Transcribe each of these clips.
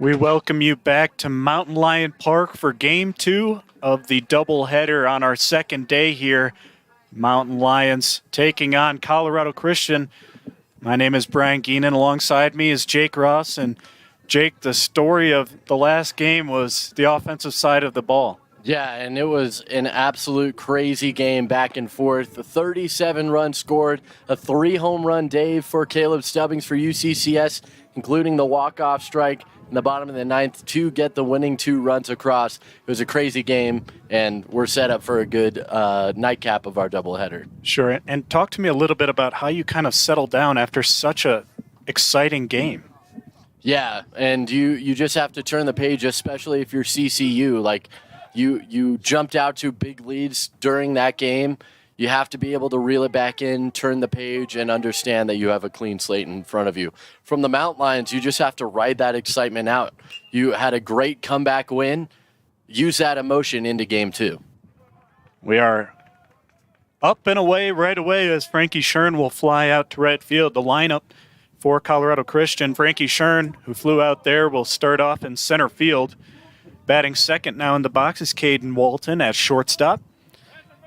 We welcome you back to Mountain Lion Park for Game 2 of the doubleheader on our second day here. Mountain Lions taking on Colorado Christian. My name is Brian Geenan. Alongside me is Jake Ross. And Jake, the story of the last game was the offensive side of the ball. Yeah, and it was an absolute crazy game back and forth. A 37 runs scored, a 3-home run day for Caleb Stubbings for UCCS, including the walk-off strike in the bottom of the ninth to get the winning 2 runs across. It was a crazy game, and we're set up for a good nightcap of our doubleheader. Sure, and talk to me a little bit about how you kind of settled down after such a exciting game. Yeah, and you just have to turn the page, especially if you're CCU. Like, you jumped out to big leads during that game. You have to be able to reel it back in, turn the page, and understand that you have a clean slate in front of you. From the Mountain Lions, you just have to ride that excitement out. You had a great comeback win. Use that emotion into Game 2. We are up and away right away as Frankie Schern will fly out to right field. The lineup for Colorado Christian, Frankie Schern, who flew out there, will start off in center field. Batting second now in the box is Caden Walton at shortstop.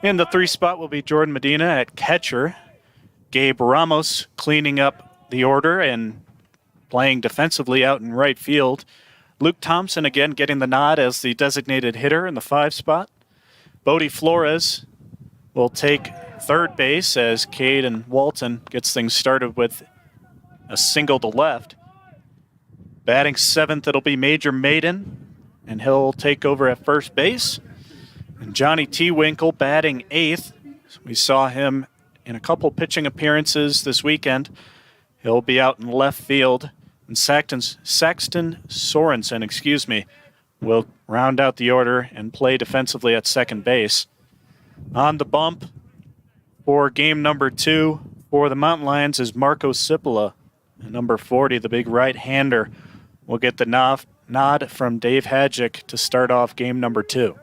In the 3 spot will be Jordan Medina at catcher. Gabe Ramos cleaning up the order and playing defensively out in right field. Luke Thompson again getting the nod as the designated hitter in the 5 spot. Bodie Flores will take third base as Caden Walton gets things started with a single to left. Batting 7th, it'll be Major Maiden, and he'll take over at first base. And Johnny T. Winkle batting 8th. We saw him in a couple pitching appearances this weekend. He'll be out in left field. And Saxton Sorensen, will round out the order and play defensively at second base. On the bump for game number 2 for the Mountain Lions is Marco Cipolla. Number 40, the big right-hander, will get the nod from Dave Hadjic to start off game number 2.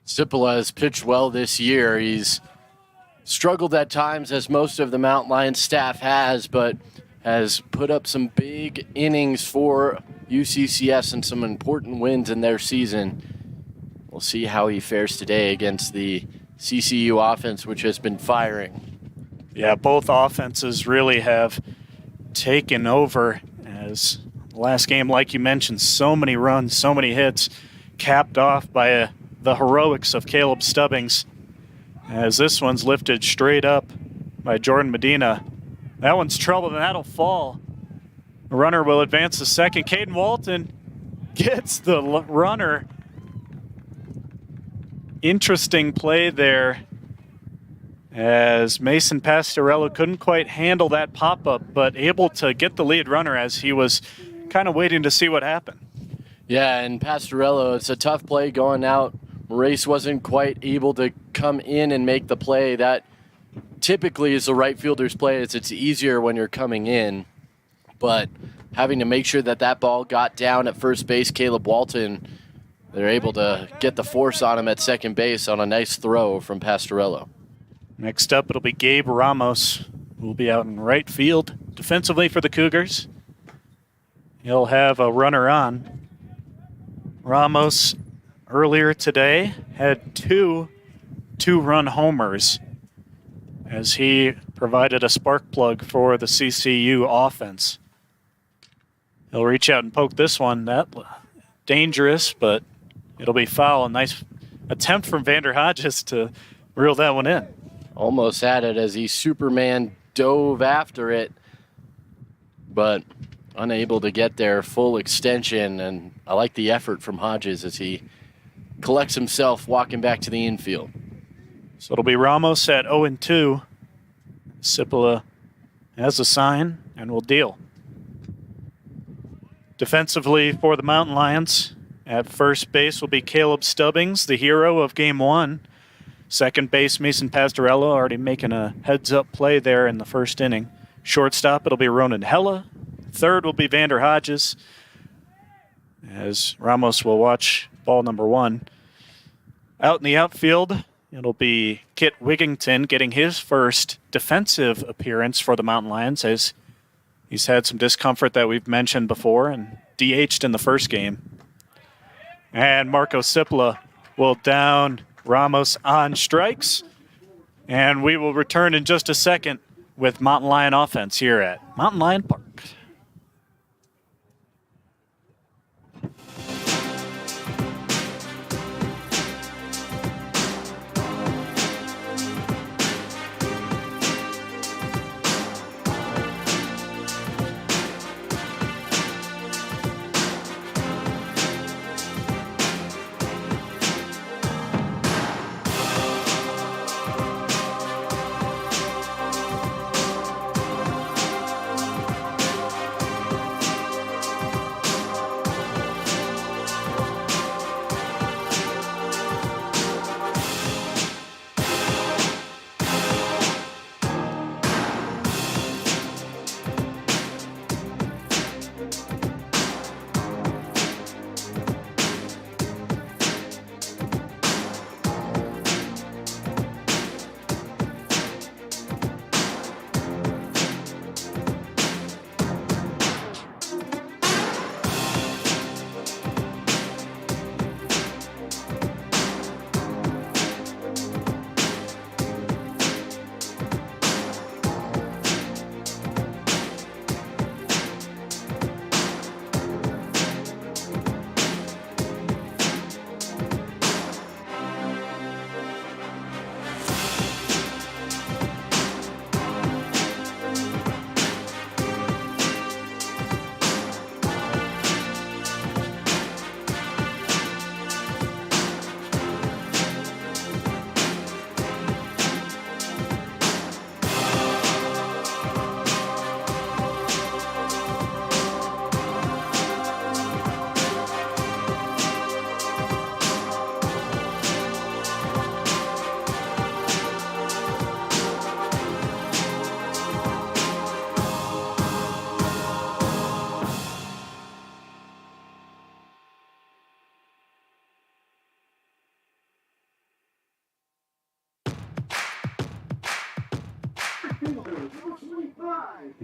Cipolla has pitched well this year. He's struggled at times, as most of the Mountain Lions staff has, but has put up some big innings for UCCS and some important wins in their season. We'll see how he fares today against the CCU offense, which has been firing. Yeah, both offenses really have taken over as the last game, like you mentioned, so many runs, so many hits, capped off by the heroics of Caleb Stubbings, as this one's lifted straight up by Jordan Medina. That one's troubled, and that'll fall. The runner will advance to second. Caden Walton gets the runner. Interesting play there, as Mason Pastorello couldn't quite handle that pop-up, but able to get the lead runner as he was kind of waiting to see what happened. Yeah, and Pastorello, it's a tough play going out. Maurice wasn't quite able to come in and make the play. That typically is the right fielder's play. It's easier when you're coming in, but having to make sure that ball got down at first base, Caleb Walton, they're able to get the force on him at second base on a nice throw from Pastorello. Next up, it'll be Gabe Ramos, who will be out in right field defensively for the Cougars. He'll have a runner on. Ramos, earlier today, had 2 two-run homers as he provided a spark plug for the CCU offense. He'll reach out and poke this one. That dangerous, but it'll be foul. A nice attempt from Vander Hodges to reel that one in. Almost had it as he Superman dove after it, but unable to get there full extension. And I like the effort from Hodges as he collects himself walking back to the infield. So it'll be Ramos at 0-2. Cipolla has a sign and will deal. Defensively for the Mountain Lions, at first base will be Caleb Stubbings, the hero of Game 1. Second base, Mason Pastorello, already making a heads-up play there in the first inning. Shortstop, it'll be Ronan Hella. Third will be Vander Hodges, as Ramos will watch ball number 1. Out in the outfield, it'll be Kit Wigington getting his first defensive appearance for the Mountain Lions, as He's had some discomfort that we've mentioned before and DH'd in the first game. And Marco Cipla will down Ramos on strikes. And we will return in just a second with Mountain Lion offense here at Mountain Lion Park.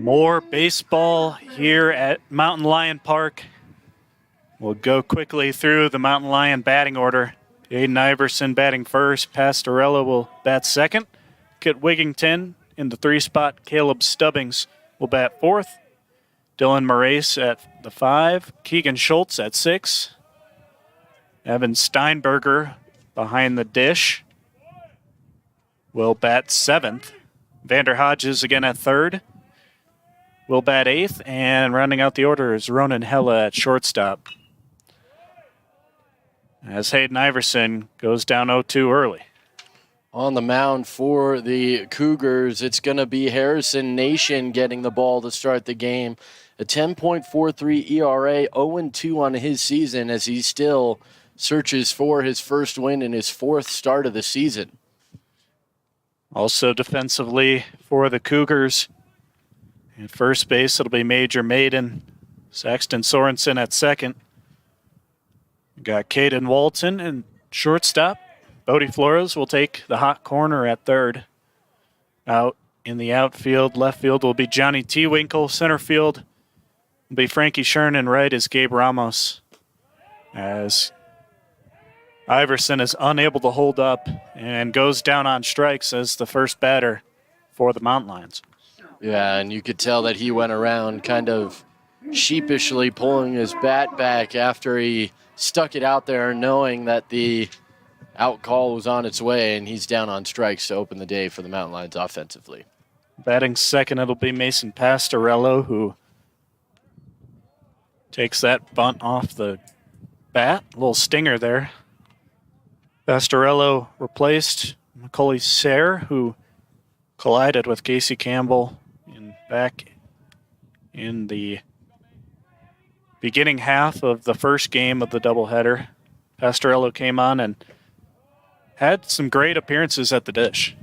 More baseball here at Mountain Lion Park. We'll go quickly through the Mountain Lion batting order. Aiden Iverson batting first. Pastorella will bat second. Kit Wigington in the 3 spot. Caleb Stubbings will bat fourth. Dylan Morace at the 5. Keegan Schultz at 6. Evan Steinberger behind the dish will bat 7th. Vander Hodges again at 3rd. Will bat 8th, and rounding out the order is Ronan Hella at shortstop. As Hayden Iverson goes down 0-2 early. On the mound for the Cougars, it's going to be Harrison Nation getting the ball to start the game. A 10.43 ERA, 0-2 on his season as he still searches for his first win in his 4th start of the season. Also defensively for the Cougars, at first base, it'll be Major Maiden. Saxton Sorensen at second. We got Caden Walton and shortstop. Bodie Flores will take the hot corner at third. Out in the outfield, left field will be Johnny Tewinkle. Center field will be Frankie Shern, and right is Gabe Ramos. As Iverson is unable to hold up and goes down on strikes as the first batter for the Mountain Lions. Yeah, and you could tell that he went around kind of sheepishly pulling his bat back after he stuck it out there knowing that the out call was on its way, and he's down on strikes to open the day for the Mountain Lions offensively. Batting second, it'll be Mason Pastorello, who takes that bunt off the bat. A little stinger there. Pastorello replaced Macaulay Sayre, who collided with Casey Campbell back in the beginning half of the first game of the doubleheader. Pastorello came on and had some great appearances at the dish.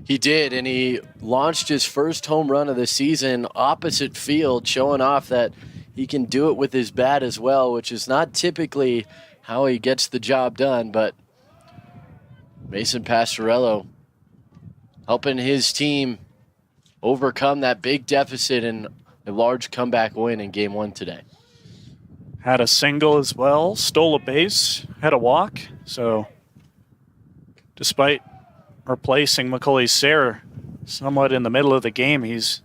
He did, and he launched his first home run of the season opposite field, showing off that he can do it with his bat as well, which is not typically how he gets the job done, but Mason Pastorello helping his team overcome that big deficit in a large comeback win in Game 1 today. Had a single as well, stole a base, had a walk. So despite replacing Macaulay Sayre somewhat in the middle of the game, he's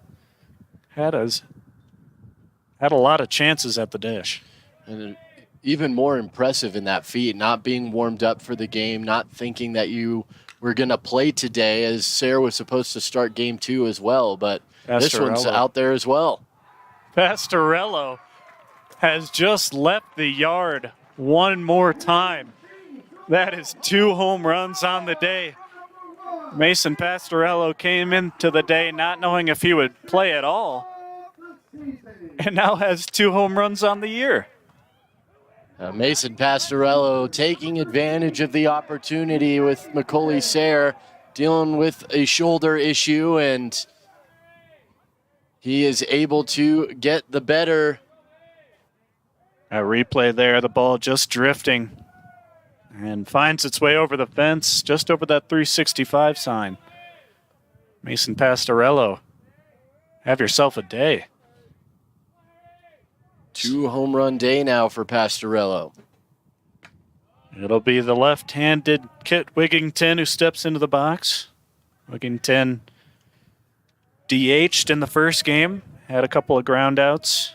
had a lot of chances at the dish. And even more impressive in that feat, not being warmed up for the game, not thinking that you were going to play today, as Sayre was supposed to start Game 2 as well, but this one's out there as well. Pastorello has just left the yard one more time. That is 2 home runs on the day. Mason Pastorello came into the day not knowing if he would play at all, and now has 2 home runs on the year. Mason Pastorello taking advantage of the opportunity with Macaulay Sayre dealing with a shoulder issue, and he is able to get the better. A replay there, the ball just drifting and finds its way over the fence, just over that 365 sign. Mason Pastorello, have yourself a day. 2 home run day now for Pastorello. It'll be the left-handed Kit Wigington who steps into the box. Wigington DH'd in the first game, had a couple of ground outs,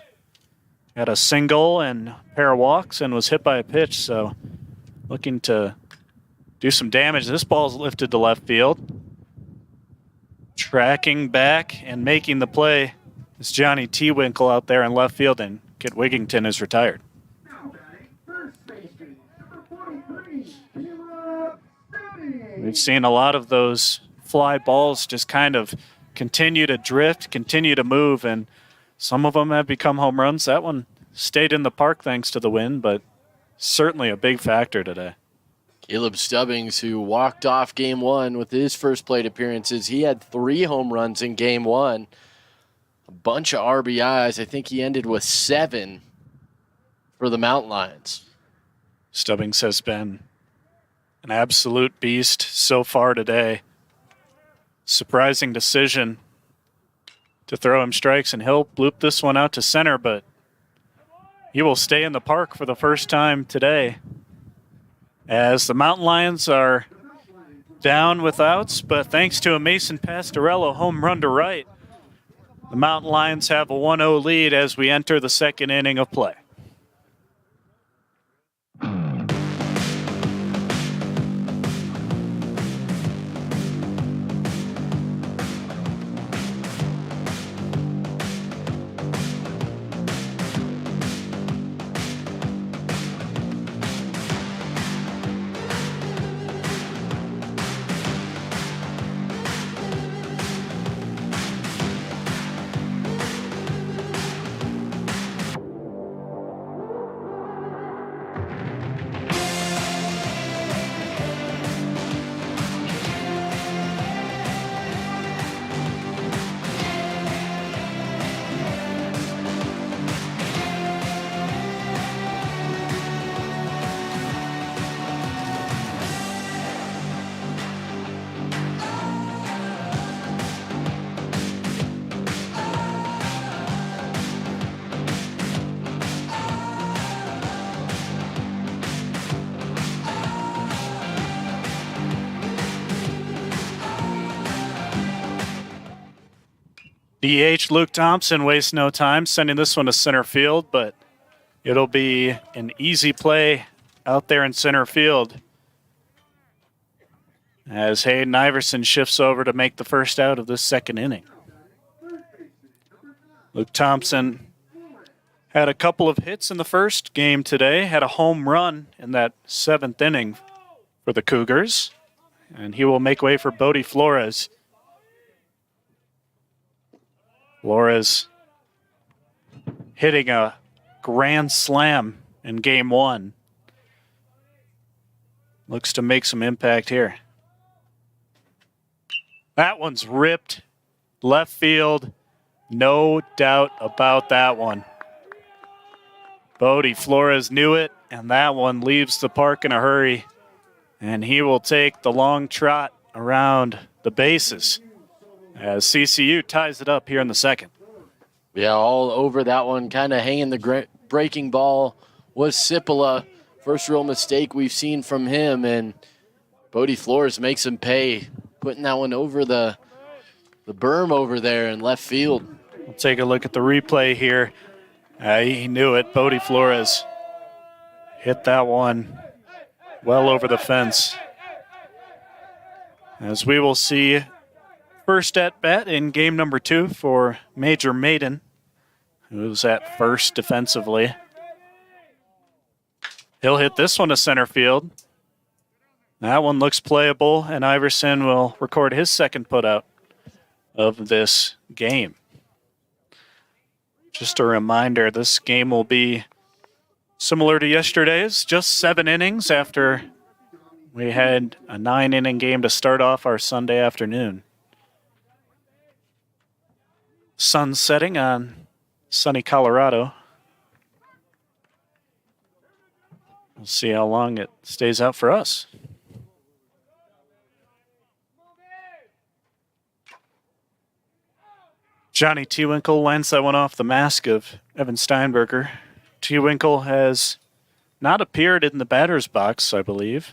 had a single and a pair of walks, and was hit by a pitch, so looking to do some damage. This ball's lifted to left field. Tracking back and making the play is Johnny T-Winkle out there in left field, and Kit Wigington is retired. We've seen a lot of those fly balls just kind of continue to drift, continue to move, and some of them have become home runs. That one stayed in the park thanks to the wind, but certainly a big factor today. Caleb Stubbings, who walked off Game 1 with his first plate appearances, he had 3 home runs in Game 1. A bunch of RBIs. I think he ended with 7 for the Mountain Lions. Stubbings has been an absolute beast so far today. Surprising decision to throw him strikes, and he'll bloop this one out to center, but he will stay in the park for the first time today, as the Mountain Lions are down with outs, but thanks to a Mason Pastorello home run to right, the Mountain Lions have a 1-0 lead as we enter the second inning of play. DH Luke Thompson wastes no time sending this one to center field, but it'll be an easy play out there in center field as Hayden Iverson shifts over to make the first out of this second inning. Luke Thompson had a couple of hits in the first game today, had a home run in that 7th inning for the Cougars, and he will make way for Bodie Flores. Flores hitting a grand slam in Game 1. Looks to make some impact here. That one's ripped left field. No doubt about that one. Bodie Flores knew it, and that one leaves the park in a hurry. And he will take the long trot around the bases as CCU ties it up here in the second. Yeah, all over that one, kind of hanging the breaking ball was Sipola. First real mistake we've seen from him, and Bodie Flores makes him pay, putting that one over the berm over there in left field. We'll take a look at the replay here. He knew it. Bodie Flores hit that one well over the fence. As we will see first at bat in game number 2 for Major Maiden, who's at first defensively. He'll hit this one to center field. That one looks playable, and Iverson will record his second putout of this game. Just a reminder, this game will be similar to yesterday's, just 7 innings after we had a 9-inning game to start off our Sunday afternoon. Sun setting on sunny Colorado. We'll see how long it stays out for us. Johnny Tewinkle lines that one off the mask of Evan Steinberger. Tewinkle has not appeared in the batter's box, I believe,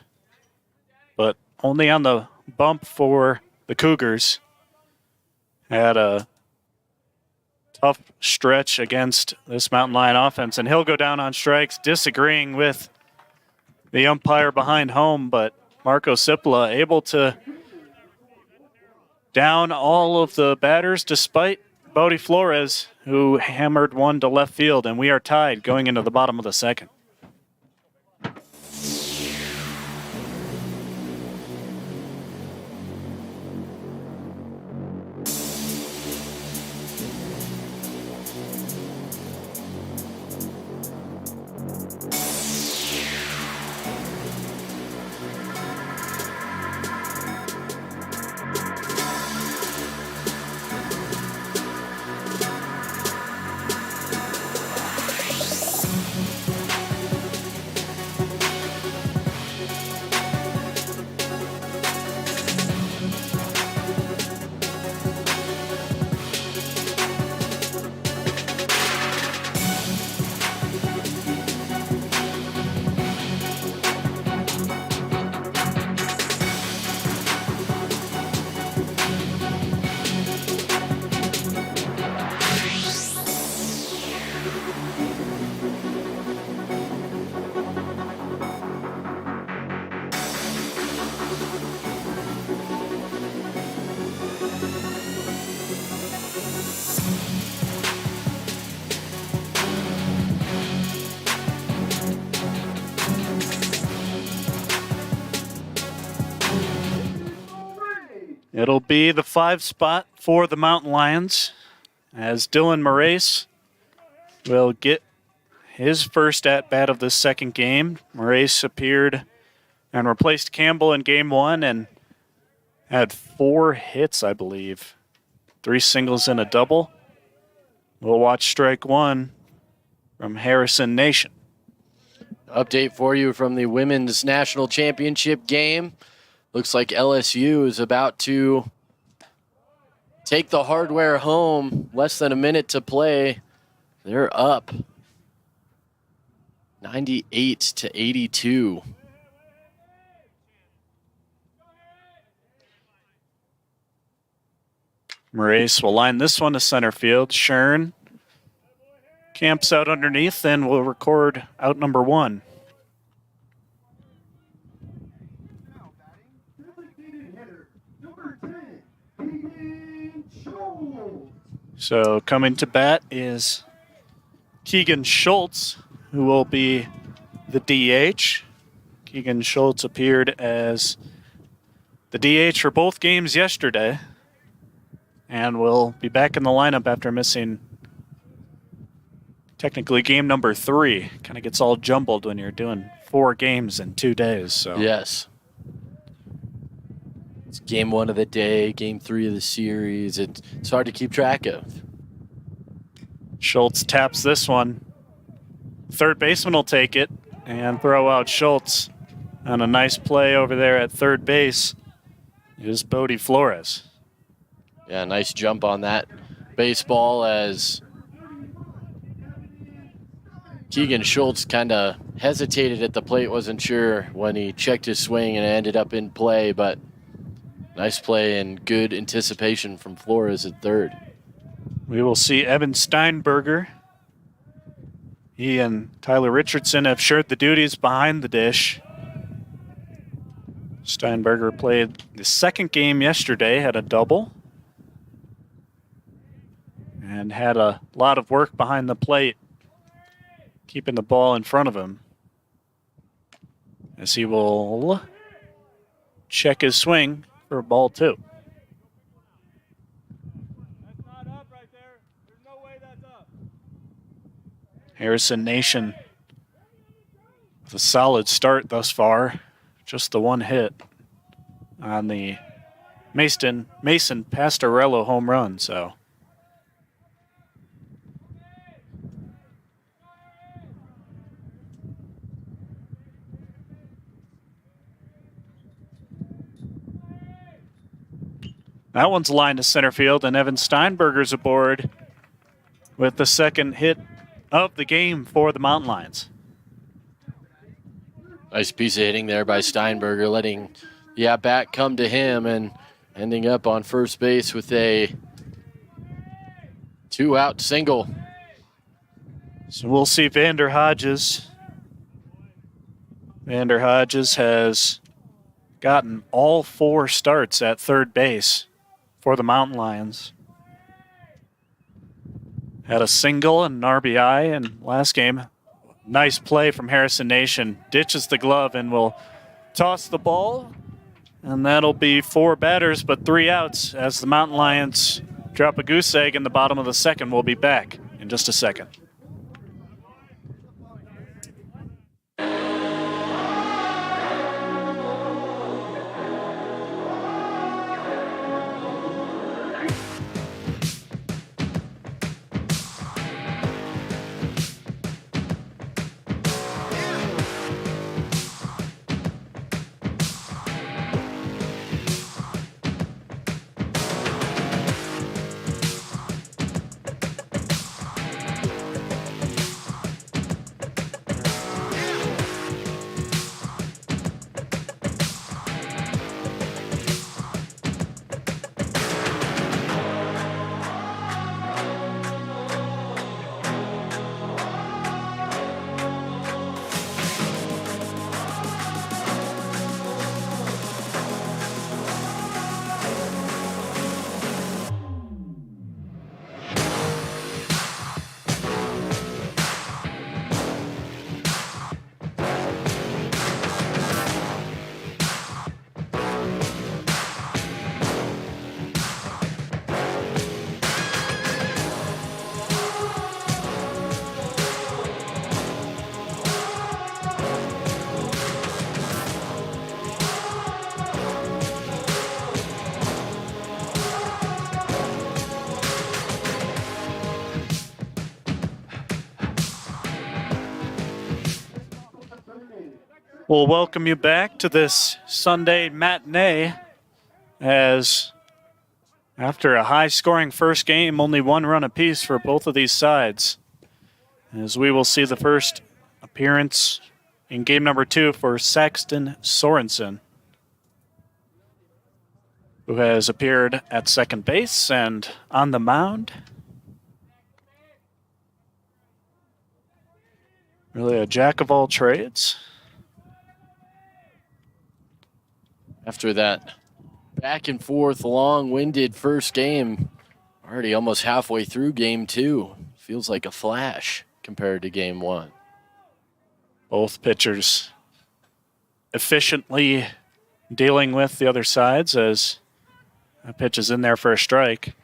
but only on the bump for the Cougars. Had a tough stretch against this Mountain Lion offense, and he'll go down on strikes, disagreeing with the umpire behind home, but Marco Sipola able to down all of the batters despite Bodie Flores, who hammered one to left field, and we are tied going into the bottom of the second. It'll be the 5 spot for the Mountain Lions as Dylan Moraes will get his first at-bat of this second game. Moraes appeared and replaced Campbell in game 1 and had 4 hits, I believe. 3 singles and a double. We'll watch strike 1 from Harrison Nation. Update for you from the Women's National Championship game. Looks like LSU is about to take the hardware home. Less than a minute to play. They're up 98-82. Moraes will line this one to center field. Shern camps out underneath and will record out number 1. So coming to bat is Keegan Schultz, who will be the DH. Keegan Schultz appeared as the DH for both games yesterday and will be back in the lineup after missing technically game number 3. Kind of gets all jumbled when you're doing 4 games in 2 days. So yes. It's game 1 of the day, game 3 of the series. It's hard to keep track of. Schultz taps this one. Third baseman will take it and throw out Schultz. On a nice play over there at third base is Bodie Flores. Yeah, nice jump on that baseball as Keegan Schultz kind of hesitated at the plate, wasn't sure when he checked his swing and it ended up in play, but nice play and good anticipation from Flores at third. We will see Evan Steinberger. He and Tyler Richardson have shared the duties behind the dish. Steinberger played the second game yesterday, had a double, and had a lot of work behind the plate, keeping the ball in front of him. As he will check his swing for ball two. That's not up right there. There's no way that's up. Harrison Nation with a solid start thus far. Just the one hit on the Mason Pastorello home run. So that one's lined to center field, and Evan Steinberger's aboard with the second hit of the game for the Mountain Lions. Nice piece of hitting there by Steinberger, letting the at-bat come to him and ending up on first base with a 2-out single. So we'll see Vander Hodges. Vander Hodges has gotten all 4 starts at third base for the Mountain Lions. Had a single and an RBI in last game. Nice play from Harrison Nation. Ditches the glove and will toss the ball. And that'll be 4 batters, but 3 outs as the Mountain Lions drop a goose egg in the bottom of the second. We'll be back in just a second. We'll welcome you back to this Sunday matinee as after a high-scoring first game, only 1 run apiece for both of these sides. As we will see the first appearance in game number 2 for Saxton Sorensen, who has appeared at second base and on the mound. Really a jack of all trades. After that back and forth, long-winded first game, already almost halfway through game 2. Feels like a flash compared to game 1. Both pitchers efficiently dealing with the other sides as a pitch is in there for a strike.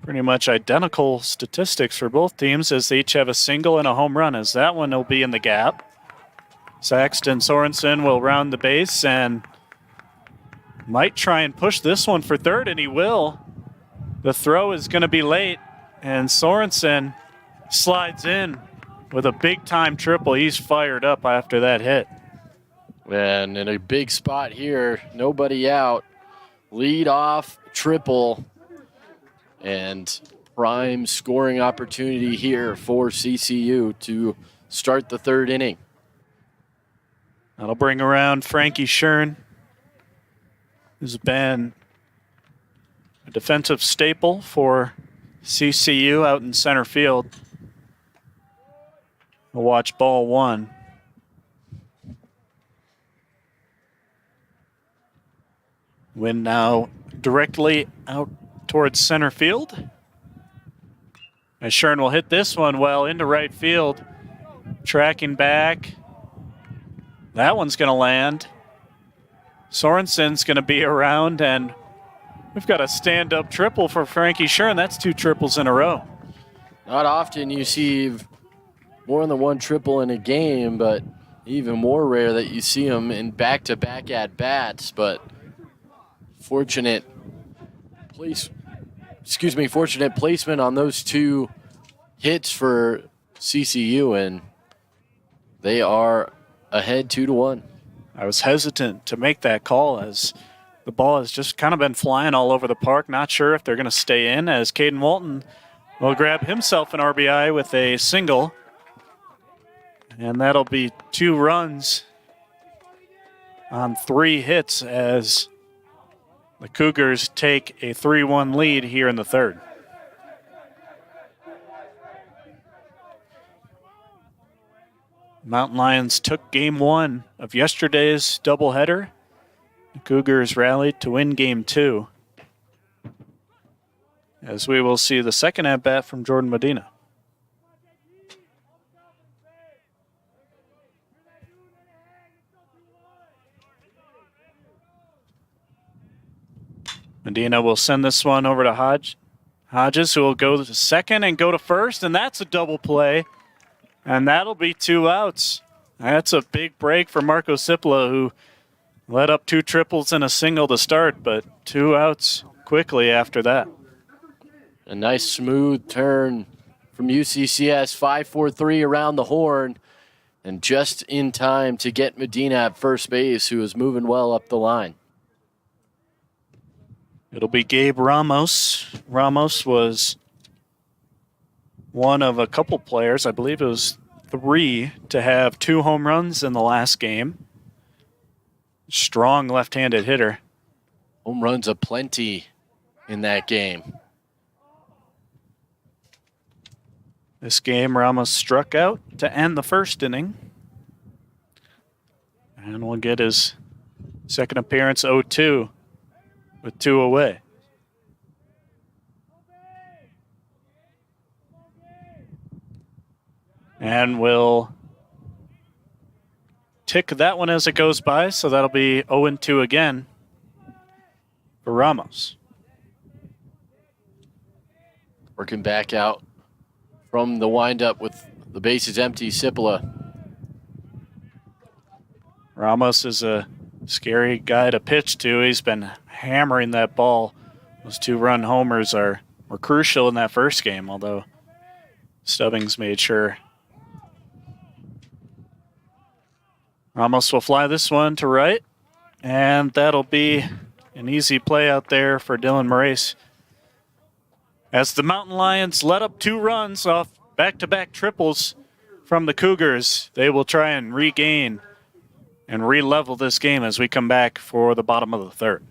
Pretty much identical statistics for both teams as they each have a single and a home run, as that one will be in the gap. Saxton Sorensen will round the base and might try and push this one for third, and he will. The throw is going to be late, and Sorensen slides in with a big-time triple. He's fired up after that hit. And in a big spot here, nobody out. Lead off triple, and prime scoring opportunity here for CCU to start the third inning. That'll bring around Frankie Schern, who's been a defensive staple for CCU out in center field. We'll watch ball one. Wind now directly out towards center field. As Schern will hit this one well into right field. Tracking back. That one's going to land. Sorensen's going to be around, and we've got a stand-up triple for Frankie Schern. That's 2 triples in a row. Not often you see more than one triple in a game, but even more rare that you see them in back-to-back at-bats. But fortunate placement on those 2 hits for CCU, and they are ahead 2-1. I was hesitant to make that call as the ball has just kind of been flying all over the park. Not sure if they're going to stay in, as Caden Walton will grab himself an RBI with a single. And that'll be 2 runs on 3 hits as the Cougars take a 3-1 lead here in the third. Mountain Lions took game 1 of yesterday's doubleheader. The Cougars rallied to win game 2. As we will see the second at-bat from Jordan Medina. Medina will send this one over to Hodges, who will go to second and go to first, and that's a double play. And that'll be 2 outs. That's a big break for Marco Cipolla, who led up 2 triples and a single to start, but 2 outs quickly after that. A nice smooth turn from UCCS, 5-4-3 around the horn, and just in time to get Medina at first base, who is moving well up the line. It'll be Gabe Ramos. Ramos was one of a couple players, I believe it was 3, to have 2 home runs in the last game. Strong left-handed hitter. Home runs aplenty in that game. This game, Ramos struck out to end the first inning. And will get his second appearance 0-2 with 2 away. And we'll tick that one as it goes by, so that'll be 0-2 again for Ramos. Working back out from the windup with the bases empty, Cipolla. Ramos is a scary guy to pitch to. He's been hammering that ball. Those 2-run homers were crucial in that first game, although Stubbings made sure. Ramos will fly this one to right, and that'll be an easy play out there for Dylan Moraes. As the Mountain Lions let up 2 runs off back-to-back triples from the Cougars, they will try and regain and re-level this game as we come back for the bottom of the third.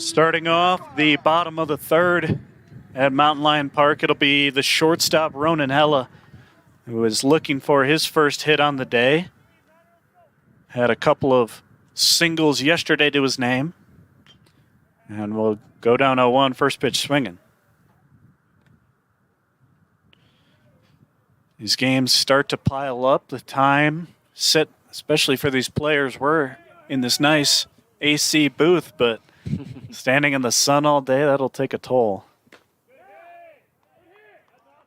Starting off the bottom of the third at Mountain Lion Park, it'll be the shortstop Ronan Hella, who is looking for his first hit on the day. Had a couple of singles yesterday to his name. And we'll go down 0-1, first pitch swinging. These games start to pile up. The time set, especially for these players, we're in this nice AC booth, but standing in the sun all day, that'll take a toll.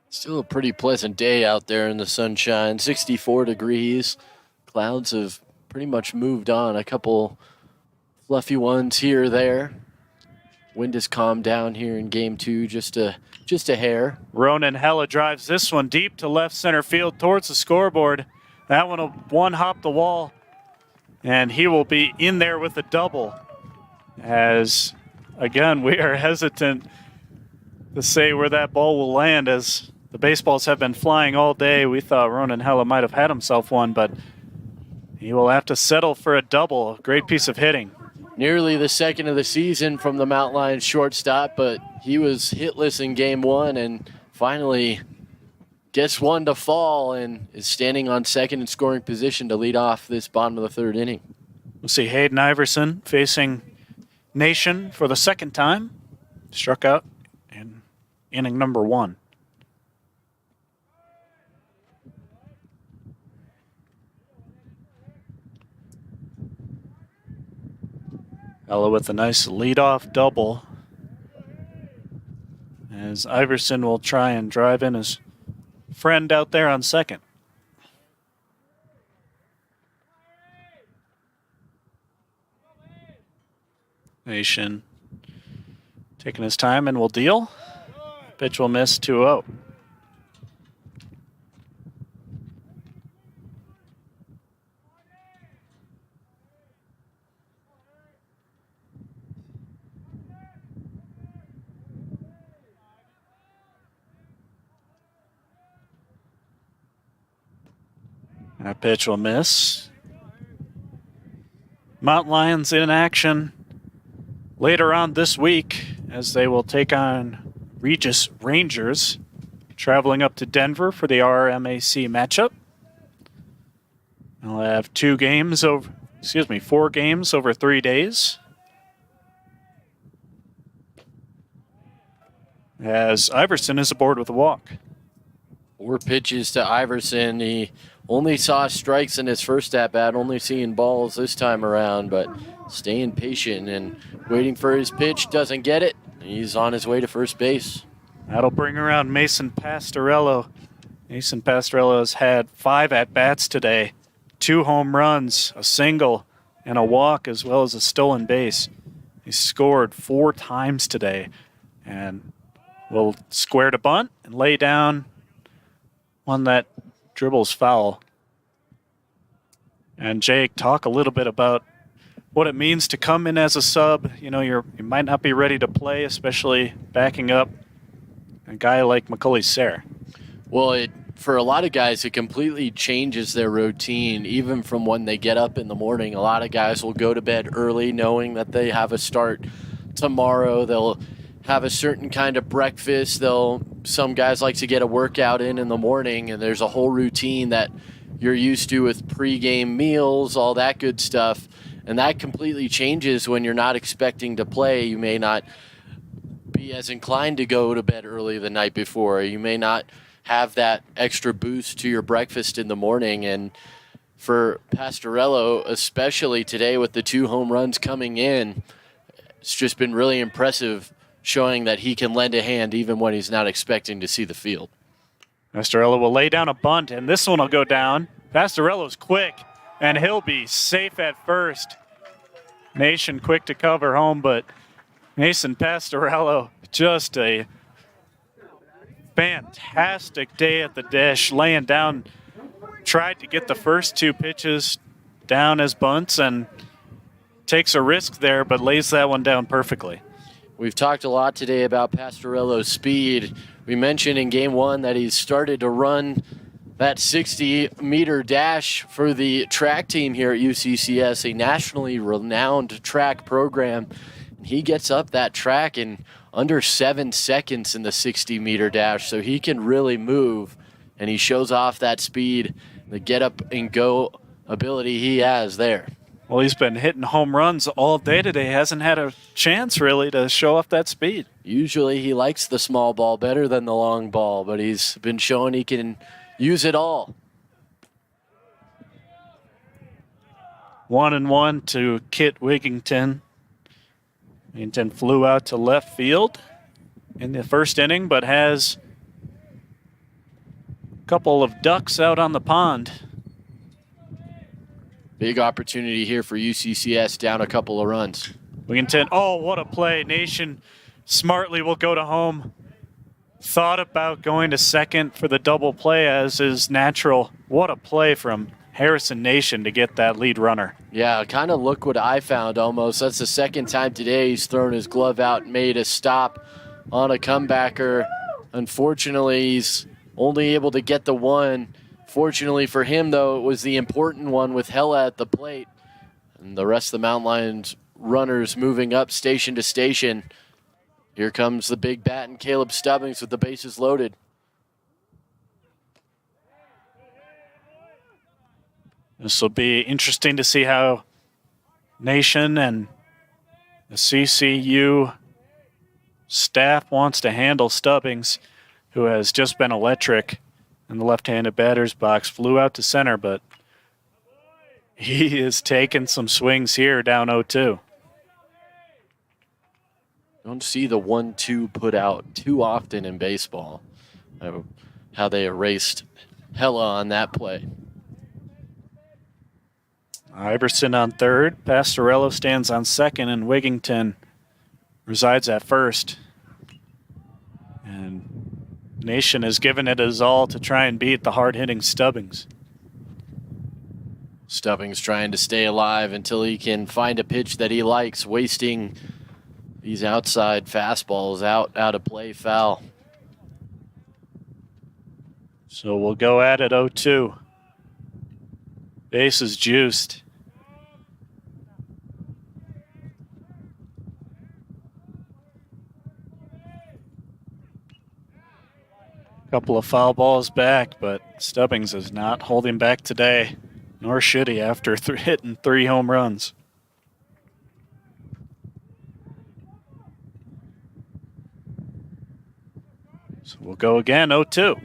Still a pretty pleasant day out there in the sunshine, 64 degrees. Clouds have pretty much moved on. A couple fluffy ones here or there. Wind has calmed down here in game 2, just a hair. Ronan Hella drives this one deep to left center field towards the scoreboard. That one will one-hop the wall, and he will be in there with a double. As, again, we are hesitant to say where that ball will land, as the baseballs have been flying all day. We thought Ronan Hella might have had himself one, but he will have to settle for a double. Great piece of hitting. Nearly the second of the season from the Mountain Lions shortstop, but he was hitless in game 1 and finally gets one to fall and is standing on second in scoring position to lead off this bottom of the third inning. We'll see Hayden Iverson facing Nation for the second time. Struck out in inning number 1. Ella with a nice leadoff double, as Iverson will try and drive in his friend out there on second. Nation taking his time and will deal. Pitch will miss 2-0. That pitch will miss. Mountain Lions in action later on this week, as they will take on Regis Rangers, traveling up to Denver for the RMAC matchup. They'll have 4 games over 3 days. As Iverson is aboard with a walk. 4 pitches to Iverson. He only saw strikes in his first at-bat, only seeing balls this time around, but staying patient and waiting for his pitch. Doesn't get it. He's on his way to first base. That'll bring around Mason Pastorello. Mason Pastorello has had 5 at-bats today. 2 home runs, a single, and a walk, as well as a stolen base. He scored 4 times today, and will square to bunt and lay down one that dribbles foul. And Jake, talk a little bit about what it means to come in as a sub. You know, you might not be ready to play, especially backing up a guy like Macaulay Sayre. Well, for a lot of guys, it completely changes their routine, even from when they get up in the morning. A lot of guys will go to bed early knowing that they have a start tomorrow. They'll have a certain kind of breakfast. Some guys like to get a workout in the morning, and there's a whole routine that you're used to with pregame meals, all that good stuff. And that completely changes when you're not expecting to play. You may not be as inclined to go to bed early the night before. You may not have that extra boost to your breakfast in the morning. And for Pastorello, especially today with the 2 home runs coming in, it's just been really impressive, showing that he can lend a hand even when he's not expecting to see the field. Pastorello will lay down a bunt, and this one will go down. Pastorello's quick, and he'll be safe at first. Nation quick to cover home, but Mason Pastorello, just a fantastic day at the dish, laying down, tried to get the first 2 pitches down as bunts, and takes a risk there, but lays that one down perfectly. We've talked a lot today about Pastorello's speed. We mentioned in game 1 that he's started to run that 60-meter dash for the track team here at UCCS, a nationally renowned track program. he gets up that track in under 7 seconds in the 60-meter dash, so he can really move, and he shows off that speed, the get up and go ability he has there. Well, he's been hitting home runs all day today. Hasn't had a chance really to show off that speed. Usually he likes the small ball better than the long ball, but he's been showing he can use it all. 1-1 to Kit Wigington. Wigington flew out to left field in the first inning, but has a couple of ducks out on the pond. Big opportunity here for UCCS, down a couple of runs. Wigington, oh, what a play. Nation smartly will go to home. Thought about going to second for the double play, as is natural. What a play from Harrison Nation to get that lead runner. Yeah, kind of look what I found almost. That's the second time today he's thrown his glove out and made a stop on a comebacker. Unfortunately, he's only able to get the one. Fortunately for him, though, it was the important one with Hella at the plate. And the rest of the Mountain Lions runners moving up station to station. Here comes the big bat and Caleb Stubbings with the bases loaded. This will be interesting to see how Nation and the CCU staff wants to handle Stubbings, who has just been electric in the left-handed batter's box. Flew out to center, but he is taking some swings here down 0-2. Don't see the 1-2 put out too often in baseball. How they erased Hella on that play. Iverson on third. Pastorello stands on second, and Wigington resides at first. And Nation has given it his all to try and beat the hard-hitting Stubbings. Stubbings trying to stay alive until he can find a pitch that he likes, wasting these outside fastballs out of play, foul. So we'll go at it 0-2. Base is juiced. Couple of foul balls back, but Stubbings is not holding back today, nor should he after hitting 3 home runs. So we'll go again, 0-2.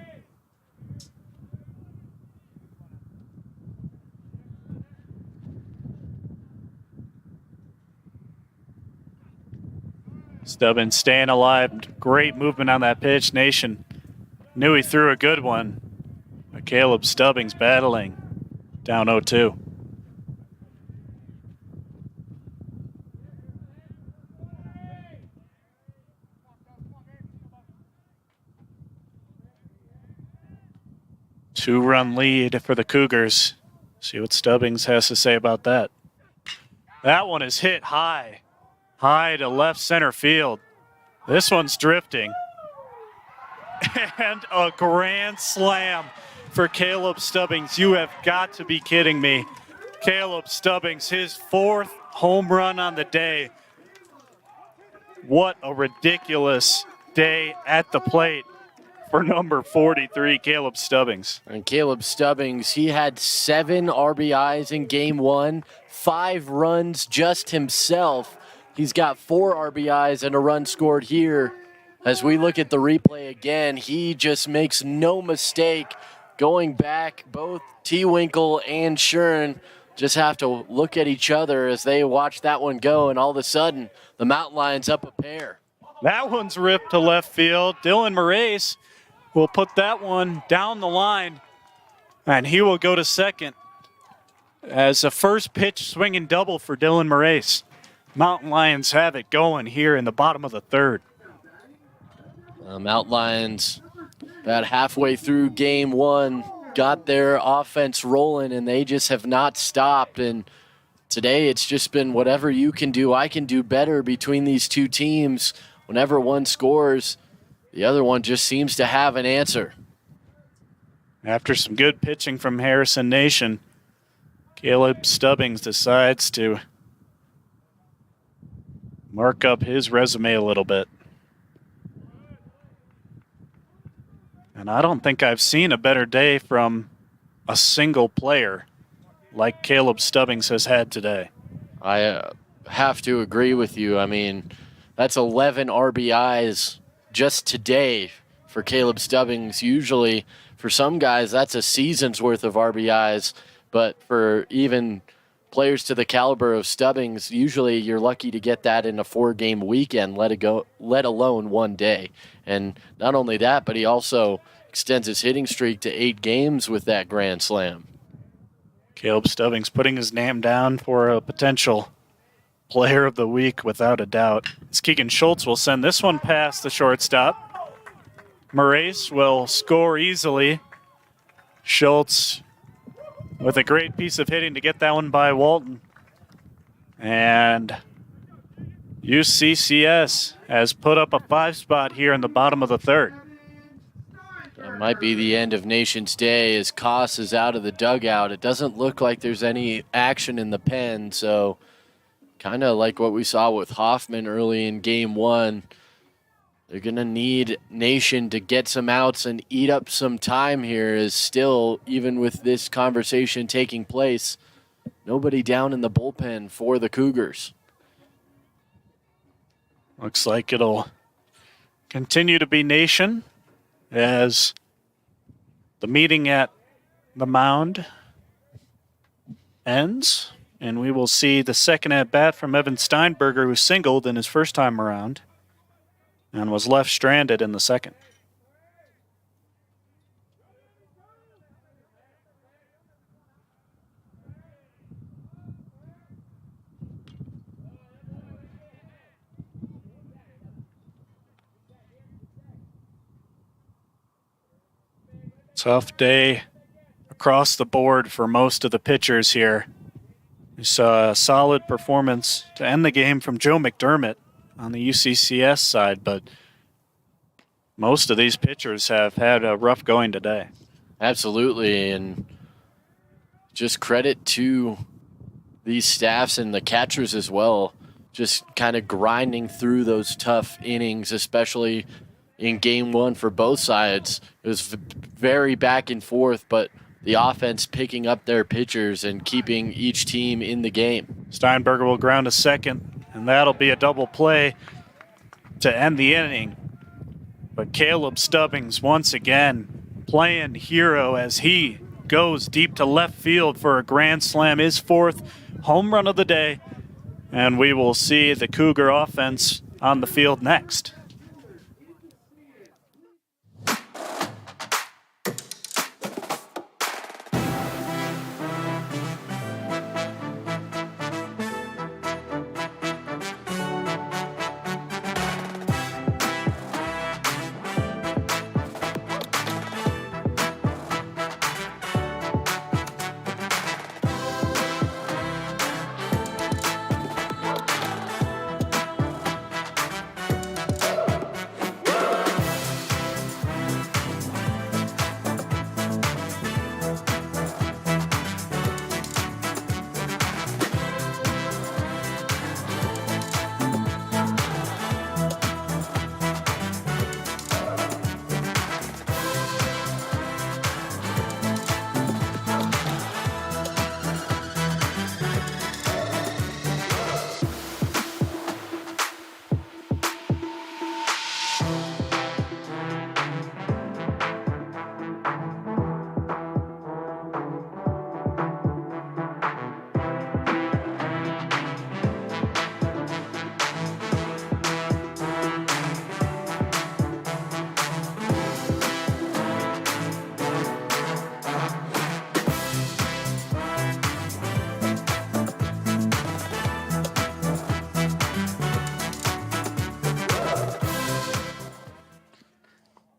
Stubbins staying alive. Great movement on that pitch. Nation knew he threw a good one. But Caleb Stubbings battling down 0-2. Two-run lead for the Cougars. See what Stubbings has to say about that. That one is hit high. High to left center field. This one's drifting. And a grand slam for Caleb Stubbings. You have got to be kidding me. Caleb Stubbings, his 4th home run on the day. What a ridiculous day at the plate for number 43, Caleb Stubbings. And Caleb Stubbings, he had 7 RBIs in game 1, 5 runs just himself. He's got 4 RBIs and a run scored here. As we look at the replay again, he just makes no mistake going back. Both T. Winkle and Shern just have to look at each other as they watch that one go, and all of a sudden, the Mountain Lions up a pair. That one's ripped to left field. Dylan Moraes will put that one down the line, and he will go to second as a first pitch swinging double for Dylan Moraes. Mountain Lions have it going here in the bottom of the 3rd. Mountain Lions, about halfway through game 1, got their offense rolling, and they just have not stopped. And today it's just been whatever you can do, I can do better between these two teams. Whenever one scores, the other one just seems to have an answer. After some good pitching from Harrison Nation, Caleb Stubbings decides to mark up his resume a little bit. And I don't think I've seen a better day from a single player like Caleb Stubbings has had today. I have to agree with you. I mean, that's 11 RBIs just today for Caleb Stubbings. Usually, for some guys, that's a season's worth of RBIs. But for even players to the caliber of Stubbings, usually you're lucky to get that in a 4-game weekend, let alone one day. And not only that, but he also extends his hitting streak to 8 games with that grand slam. Caleb Stubbings putting his name down for a potential player of the week without a doubt. As Keegan Schultz will send this one past the shortstop. Moraes will score easily. Schultz with a great piece of hitting to get that one by Walton. And UCCS has put up a 5 spot here in the bottom of the 3rd. That might be the end of Nation's Day as Koss is out of the dugout. It doesn't look like there's any action in the pen, so kind of like what we saw with Hoffman early in Game 1. They're going to need Nation to get some outs and eat up some time here, as still, even with this conversation taking place, nobody down in the bullpen for the Cougars. Looks like it'll continue to be Nation as the meeting at the mound ends. And we will see the second at-bat from Evan Steinberger, who singled in his first time around and was left stranded in the second. Tough day across the board for most of the pitchers here. We saw a solid performance to end the game from Joe McDermott on the UCCS side, but most of these pitchers have had a rough going today. Absolutely, and just credit to these staffs and the catchers as well, just kind of grinding through those tough innings, especially in Game 1 for both sides. It was very back and forth, but the offense picking up their pitchers and keeping each team in the game. Steinberger will ground a second, and that'll be a double play to end the inning. But Caleb Stubbings once again playing hero as he goes deep to left field for a grand slam, his 4th home run of the day. And we will see the Cougar offense on the field next.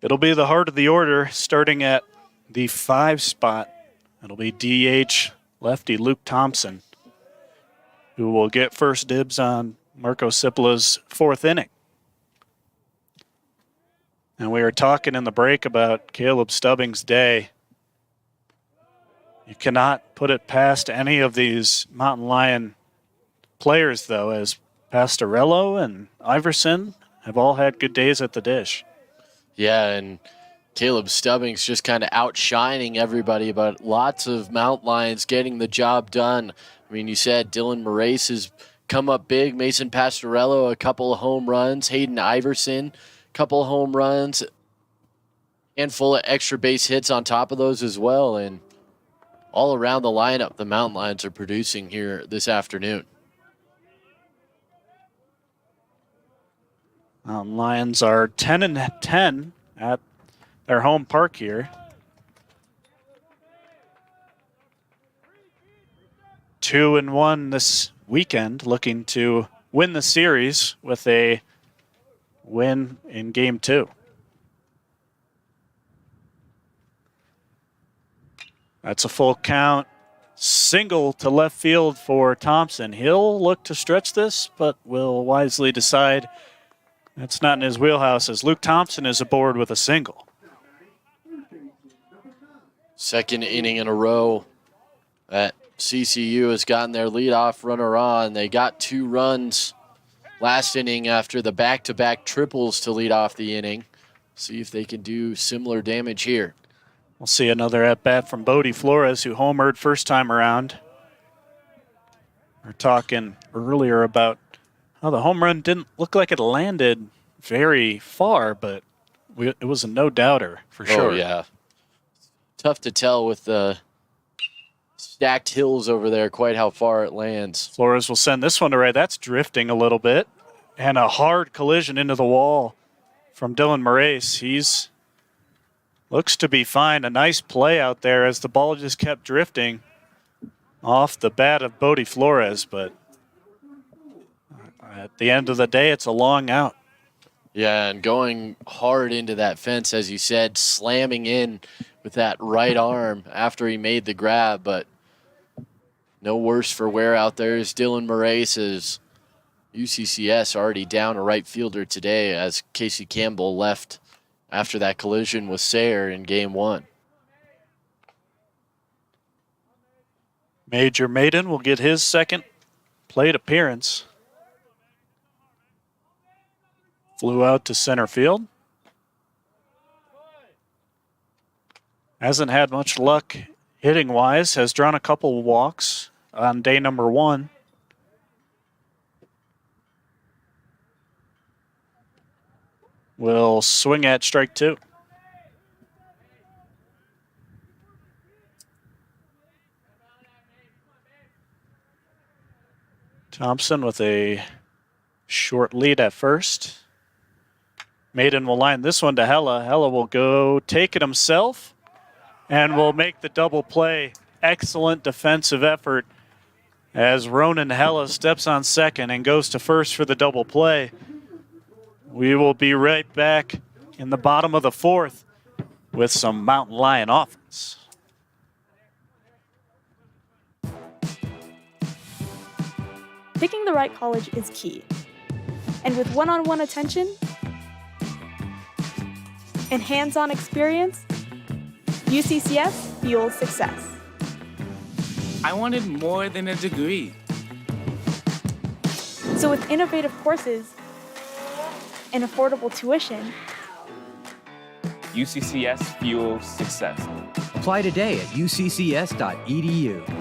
It'll be the heart of the order, starting at the 5 spot. It'll be DH lefty Luke Thompson, who will get first dibs on Marco Sipla's 4th inning. And we were talking in the break about Caleb Stubbings' day. You cannot put it past any of these Mountain Lion players, though, as Pastorello and Iverson have all had good days at the dish. Yeah, and Caleb Stubbings just kind of outshining everybody, but lots of Mount Lions getting the job done. I mean, you said Dylan Morace has come up big. Mason Pastorello, a couple of home runs. Hayden Iverson, a couple of home runs. Handful of extra base hits on top of those as well. And all around the lineup, the Mountain Lions are producing here this afternoon. Lions are 10-10 at their home park here. 2-1 this weekend, looking to win the series with a win in Game 2. That's a full count. Single to left field for Thompson. He'll look to stretch this, but will wisely decide that's not in his wheelhouse, as Luke Thompson is aboard with a single. Second inning in a row that CCU has gotten their leadoff runner on. They got 2 runs last inning after the back-to-back triples to lead off the inning. See if they can do similar damage here. We'll see another at-bat from Bodie Flores, who homered first time around. We're talking earlier about how the home run didn't look like it landed very far, but it was a no-doubter for sure. Oh, yeah. Tough to tell with the stacked hills over there quite how far it lands. Flores will send this one to right. That's drifting a little bit. And a hard collision into the wall from Dylan Morace. He's looks to be fine. A nice play out there as the ball just kept drifting off the bat of Bodie Flores, but at the end of the day, it's a long out. Yeah, and going hard into that fence, as you said, slamming in with that right arm after he made the grab, but no worse for wear out there is Dylan Morace, as UCCS already down a right fielder today as Casey Campbell left after that collision with Sayre in Game 1. Major Maiden will get his second plate appearance. Flew out to center field. Hasn't had much luck hitting-wise. Has drawn a couple walks on day number 1. Will swing at strike 2. Thompson with a short lead at first. Maiden will line this one to Hella. Hella will go take it himself and will make the double play. Excellent defensive effort as Ronan Hella steps on second and goes to first for the double play. We will be right back in the bottom of the 4th with some Mountain Lion offense. Picking the right college is key. And with one-on-one attention and hands-on experience, UCCS fuels success. I wanted more than a degree. So with innovative courses and affordable tuition, UCCS fuels success. Apply today at uccs.edu.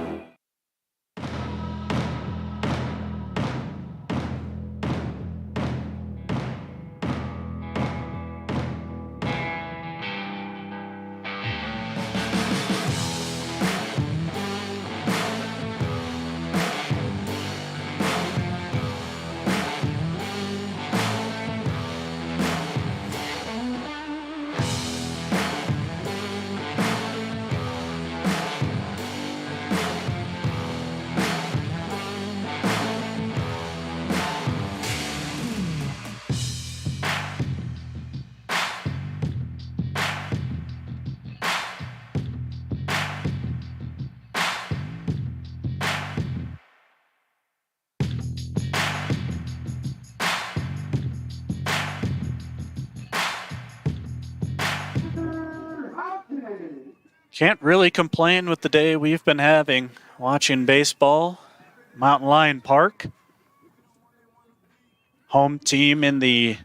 Can't really complain with the day we've been having watching baseball. Mountain Lion Park. home team in the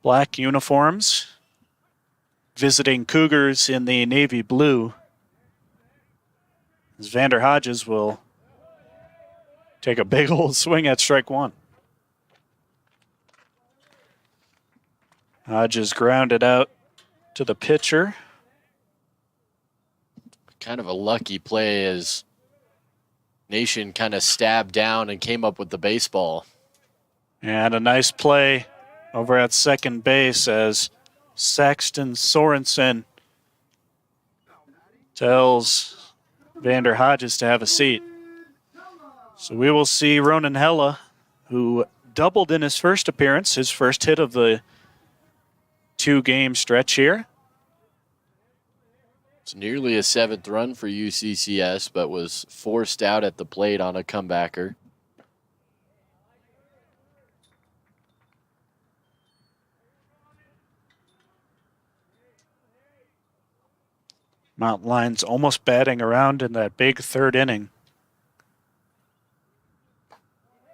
black uniforms, visiting Cougars in the navy blue. As Vander Hodges will take a big old swing at strike one. Hodges grounded out to the pitcher. Kind of a lucky play as Nation kind of stabbed down and came up with the baseball. And a nice play over at second base as Saxton Sorensen tells Vander Hodges to have a seat. So we will see Ronan Hella, who doubled in his first appearance, his first hit of the 2-game stretch here. It's nearly a 7th run for UCCS, but was forced out at the plate on a comebacker. Mountain Lions almost batting around in that big third inning.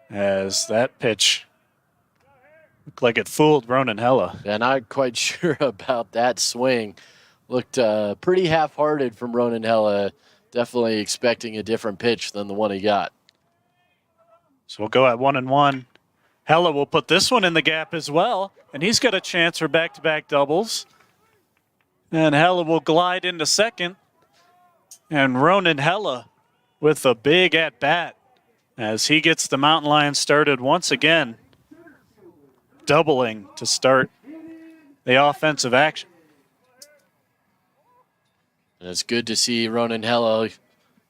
As that pitch looked like it fooled Ronan Hella. Yeah, not quite sure about that swing. Looked pretty half-hearted from Ronan Hella. Definitely expecting a different pitch than the one he got. So we'll go at 1-1. Hella will put this one in the gap as well, and he's got a chance for back-to-back doubles. And Hella will glide into second. And Ronan Hella with a big at-bat as he gets the Mountain Lions started once again, doubling to start the offensive action. And it's good to see Ronan Hella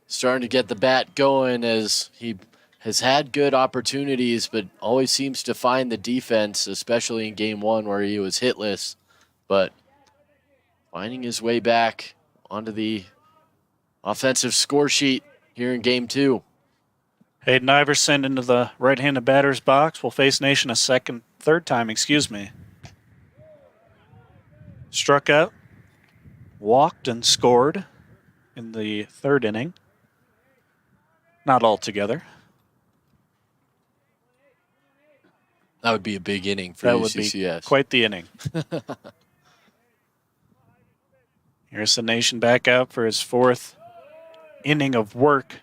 starting to get the bat going, as he has had good opportunities, but always seems to find the defense, especially in game 1 where he was hitless. But finding his way back onto the offensive score sheet here in game 2. Hayden Iverson into the right-handed batter's box will face Nation a third time. Struck out, walked and scored in the third inning. Not altogether. That would be a big inning for That UCCS. would be quite the inning. Here's the Nation back out for his 4th inning of work.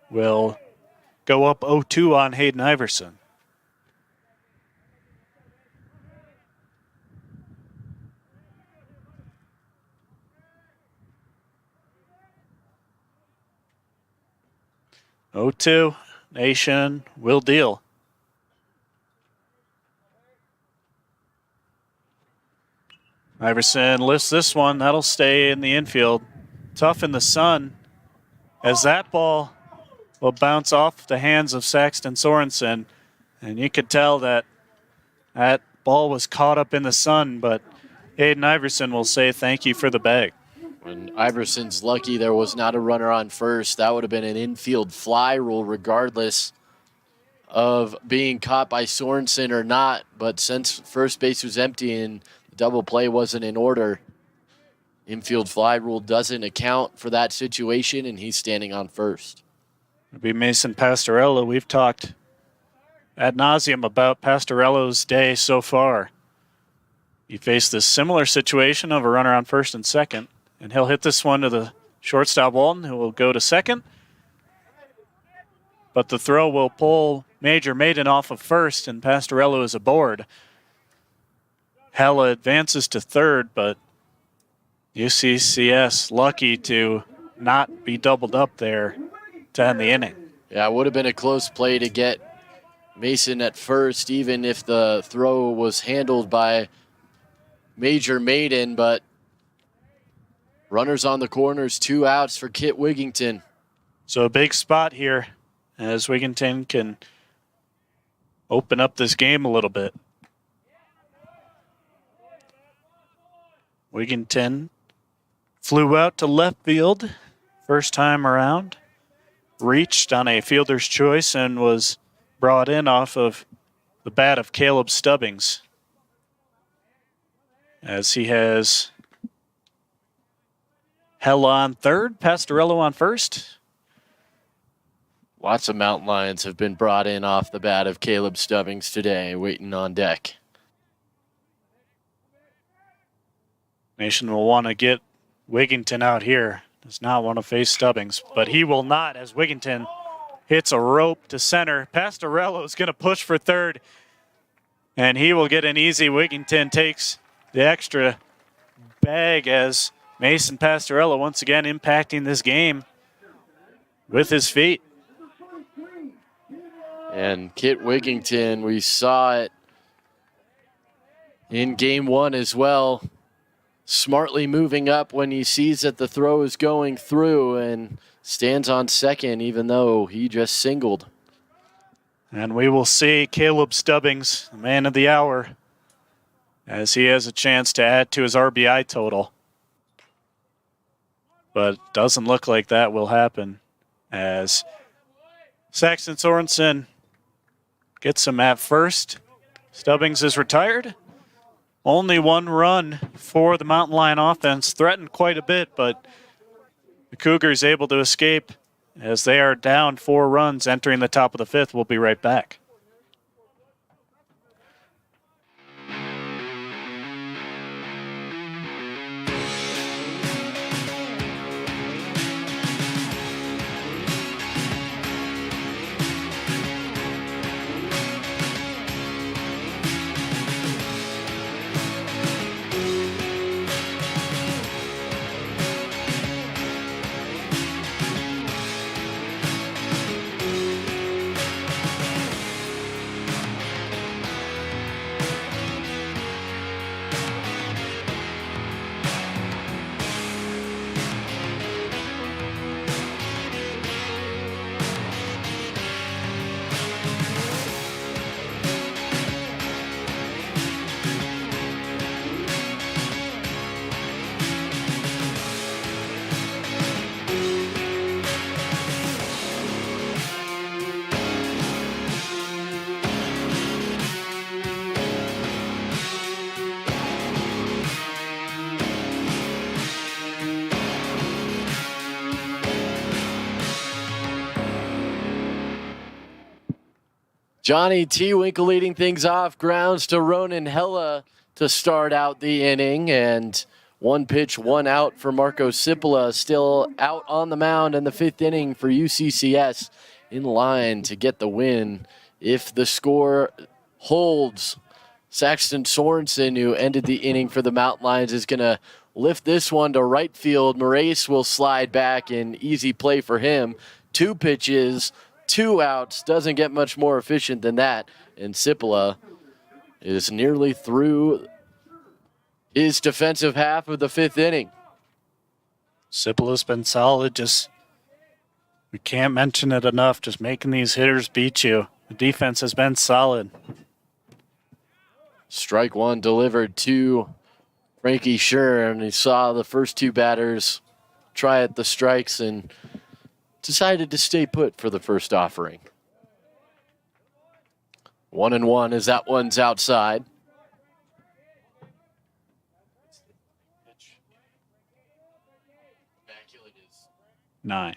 Will go up 0-2 on Hayden Iverson. Nation will deal. Iverson lifts this one. That'll stay in the infield. Tough in the sun as that ball will bounce off the hands of Saxton Sorensen. And you could tell that that ball was caught up in the sun, but Hayden Iverson will say thank you for the bag. When Iverson's lucky there was not a runner on first, that would have been an infield fly rule regardless of being caught by Sorensen or not. But since first base was empty and the double play wasn't in order, infield fly rule doesn't account for that situation, and he's standing on first. It'll be Mason Pastorella. We've talked ad nauseum about Pastorello's day so far. He faced this similar situation of a runner on first and second, and he'll hit this one to the shortstop Walton, who will go to second. But the throw will pull Major Maiden off of first, and Pastorello is aboard. Hella advances to third, but UCCS lucky to not be doubled up there to end the inning. Yeah, it would have been a close play to get Mason at first, even if the throw was handled by Major Maiden, but runners on the corners, 2 outs for Kit Wigington. So a big spot here as Wigington can open up this game a little bit. Wigington flew out to left field first time around, reached on a fielder's choice and was brought in off of the bat of Caleb Stubbings, as he has Hella on third, Pastorello on first. Lots of mountain lions have been brought in off the bat of Caleb Stubbings today, waiting on deck. Nation will want to get Wigington out here. Does not want to face Stubbings, but he will not as Wigington hits a rope to center. Pastorello is going to push for third, and he will get an easy. Wigington takes the extra bag as Mason Pastorello once again impacting this game with his feet. And Kit Wigington, we saw it in game one as well. Smartly moving up when he sees that the throw is going through and stands on second even though he just singled. And we will see Caleb Stubbings, the man of the hour, as he has a chance to add to his RBI total. But doesn't look like that will happen as Saxon Sorensen gets him at first. Stubbings is retired. Only one run for the Mountain Lion offense, threatened quite a bit, but the Cougars able to escape as they are down 4 runs entering the top of the 5th. We'll be right back. Johnny T. Winkle leading things off. Grounds to Ronan Hella to start out the inning. And 1 pitch, 1 out for Marco Cipolla. Still out on the mound in the 5th inning for UCCS. In line to get the win if the score holds. Saxton Sorensen, who ended the inning for the Mountain Lions, is going to lift this one to right field. Moraes will slide back, an easy play for him. 2 pitches, 2 outs, doesn't get much more efficient than that. And Cipolla is nearly through his defensive half of the 5th inning. Cipolla's been solid, we can't mention it enough, just making these hitters beat you. The defense has been solid. Strike 1 delivered to Frankie Shern. He saw the first 2 batters try at the strikes and decided to stay put for the first offering. 1-1 as that one's outside. Nine.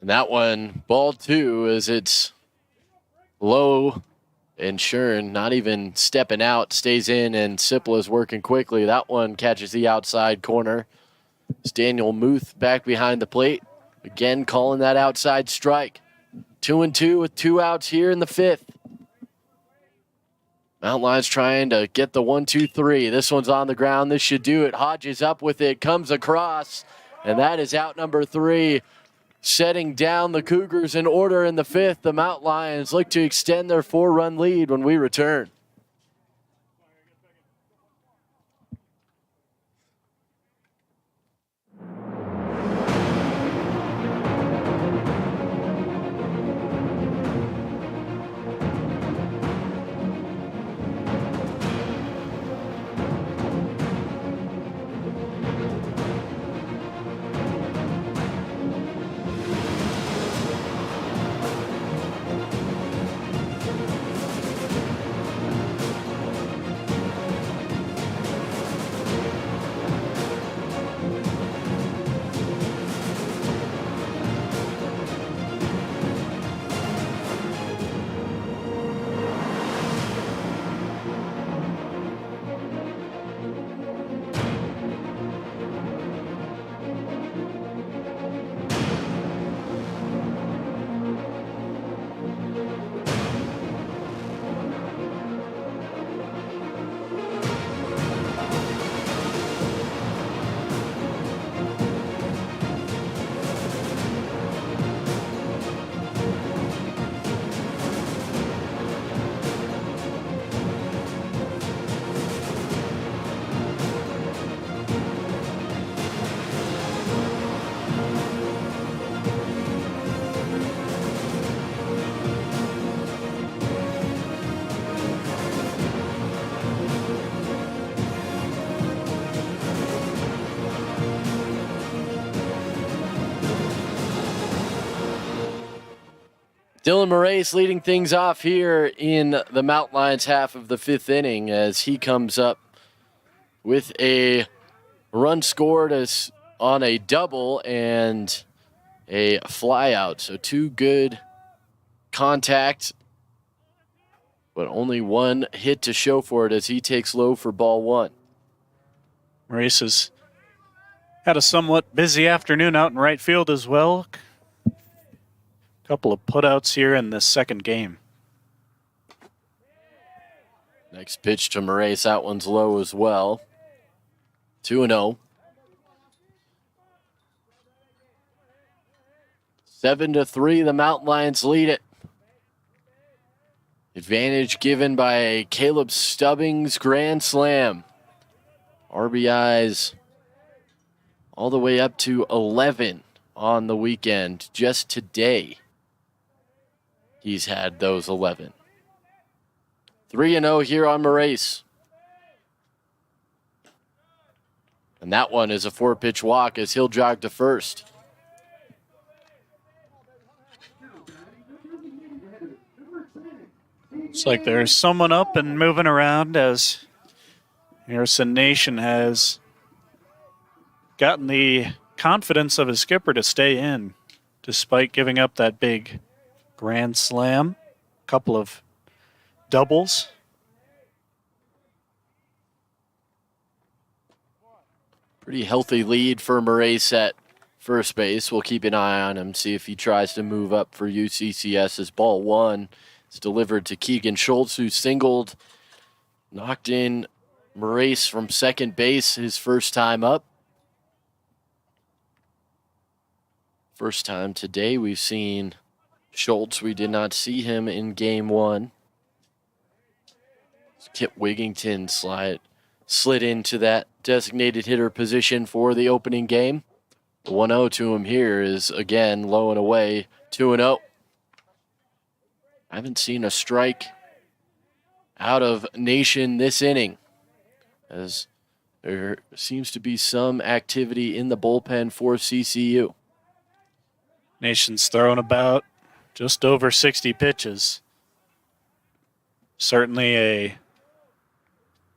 And that one, ball 2, as it's low, and Shern not even stepping out, stays in, and Cipolla is working quickly. That one catches the outside corner. It's Daniel Muth back behind the plate. Again, calling that outside strike. 2-2 with 2 outs here in the 5th. Mountain Lions trying to get the 1-2-3. This one's on the ground. This should do it. Hodges up with it, comes across, and that is out number 3. Setting down the Cougars in order in the 5th. The Mountain Lions look to extend their 4-run lead when we return. Dylan Moraes leading things off here in the Mountain Lions half of the 5th inning as he comes up with a run scored on a double and a fly out. So 2 good contact, but only 1 hit to show for it as he takes low for ball 1. Maurice has had a somewhat busy afternoon out in right field as well. Couple of putouts here in this second game. Next pitch to Moraes. That one's low as well. 2-0. 7-3, the Mountain Lions lead it. Advantage given by Caleb Stubbings' grand slam. RBIs all the way up to 11 on the weekend. Just today, he's had those 11. 3-0 here on Moraes. And that one is a 4-pitch walk as he'll jog to first. Looks like there's someone up and moving around as Harrison Nation has gotten the confidence of his skipper to stay in despite giving up that big grand slam. Couple of doubles. Pretty healthy lead for Moraes at first base. We'll keep an eye on him, see if he tries to move up for UCCS as ball 1. It's delivered to Keegan Schultz, who singled, knocked in Moraes from second base his first time up. First time today we've seen Schultz. We did not see him in game 1. Kip Wigington slid into that designated hitter position for the opening game. The 1-0 to him here is again low and away, 2-0. I haven't seen a strike out of Nation this inning, as there seems to be some activity in the bullpen for CCU. Nation's thrown about just over 60 pitches. Certainly a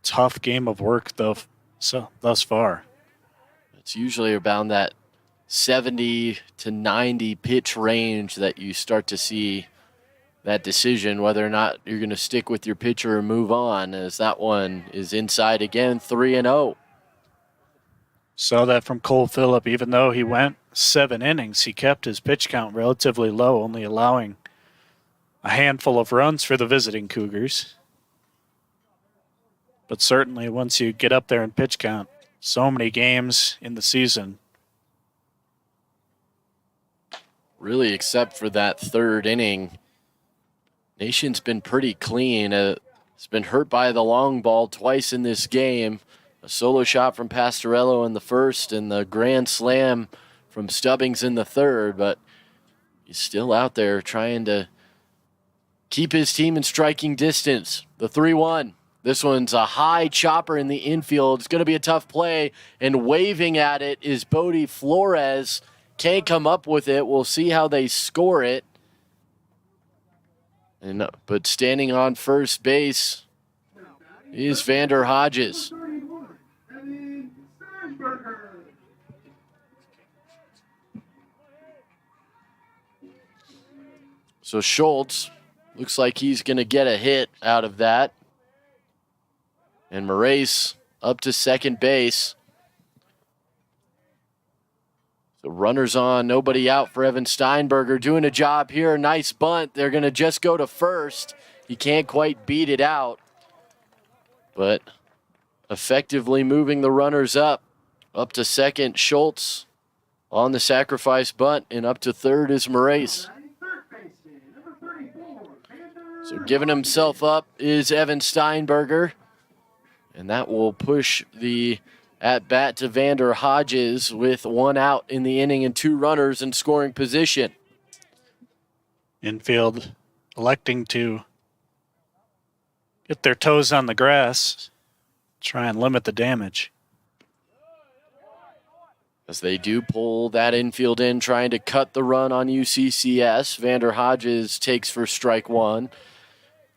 tough game of work thus far. It's usually around that 70 to 90 pitch range that you start to see that decision whether or not you're going to stick with your pitcher or move on, as that one is inside again, 3-0. Saw that from Cole Phillip. Even though he went 7 innings, he kept his pitch count relatively low, only allowing a handful of runs for the visiting Cougars. But certainly once you get up there in pitch count, so many games in the season. Really, except for that 3rd inning, Nation's been pretty clean. It's been hurt by the long ball twice in this game. A solo shot from Pastorello in the first and the grand slam from Stubbings in the 3rd, but he's still out there trying to keep his team in striking distance. The 3-1. This one's a high chopper in the infield. It's going to be a tough play, and waving at it is Bodie Flores. Can't come up with it. We'll see how they score it. But standing on first base is Vander Hodges. So Schultz looks like he's going to get a hit out of that. And Moraes up to second base. So runners on, nobody out for Evan Steinberger. Doing a job here, nice bunt. They're going to just go to first. He can't quite beat it out, but effectively moving the runners up to second, Schultz on the sacrifice bunt, and up to third is Moraes. So giving himself up is Evan Steinberger, and that will push the at bat to Vander Hodges with 1 out in the inning and 2 runners in scoring position. Infield electing to get their toes on the grass, try and limit the damage. as they do pull that infield in, trying to cut the run on UCCS. Vander Hodges takes for strike one.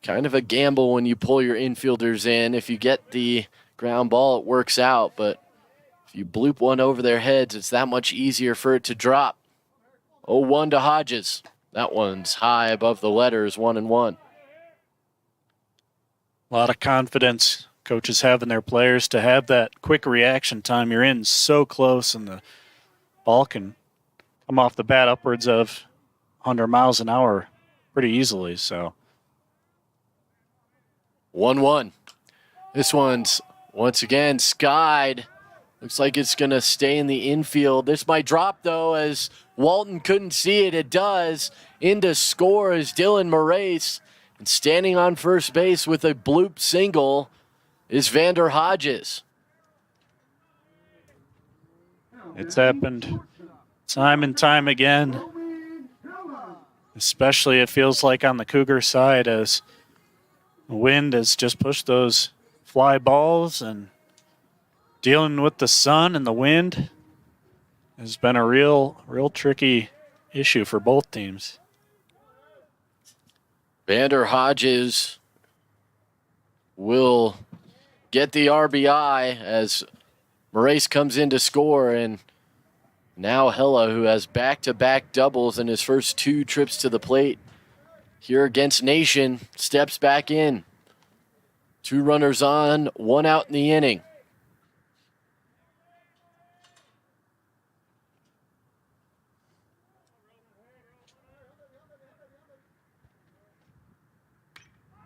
Kind of a gamble when you pull your infielders in. If you get the ground ball, it works out, but if you bloop one over their heads, it's that much easier for it to drop. 0-1 to Hodges. That one's high above the letters, 1-1. A lot of confidence coaches have in their players to have that quick reaction time. You're in so close, and the ball can come off the bat upwards of 100 miles an hour pretty easily. So 1-1. This one's once again skied. Looks like it's going to stay in the infield. This might drop, though, as Walton couldn't see it. It does. Into score is Dylan Moraes. And standing on first base with a bloop single is Vander Hodges. it's happened time and time again. Especially it feels like on the Cougar side, as the wind has just pushed those fly balls, and dealing with the sun and the wind has been a real tricky issue for both teams. Vander Hodges will get the RBI as Moraes comes in to score, and now Hella, who has back-to-back doubles in his first 2 trips to the plate here against Nation, steps back in. 2 runners on, 1 out in the inning.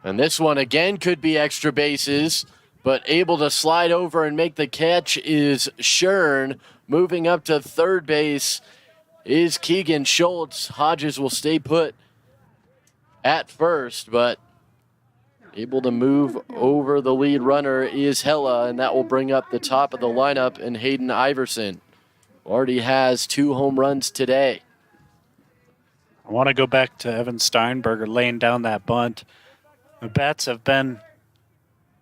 And this one again could be extra bases, but able to slide over and make the catch is Shern. Moving up to third base is Keegan Schultz. Hodges will stay put at first, but able to move over the lead runner is Hella, and that will bring up the top of the lineup and Hayden Iverson. Already has 2 home runs today. I want to go back to Evan Steinberger laying down that bunt. The bats have been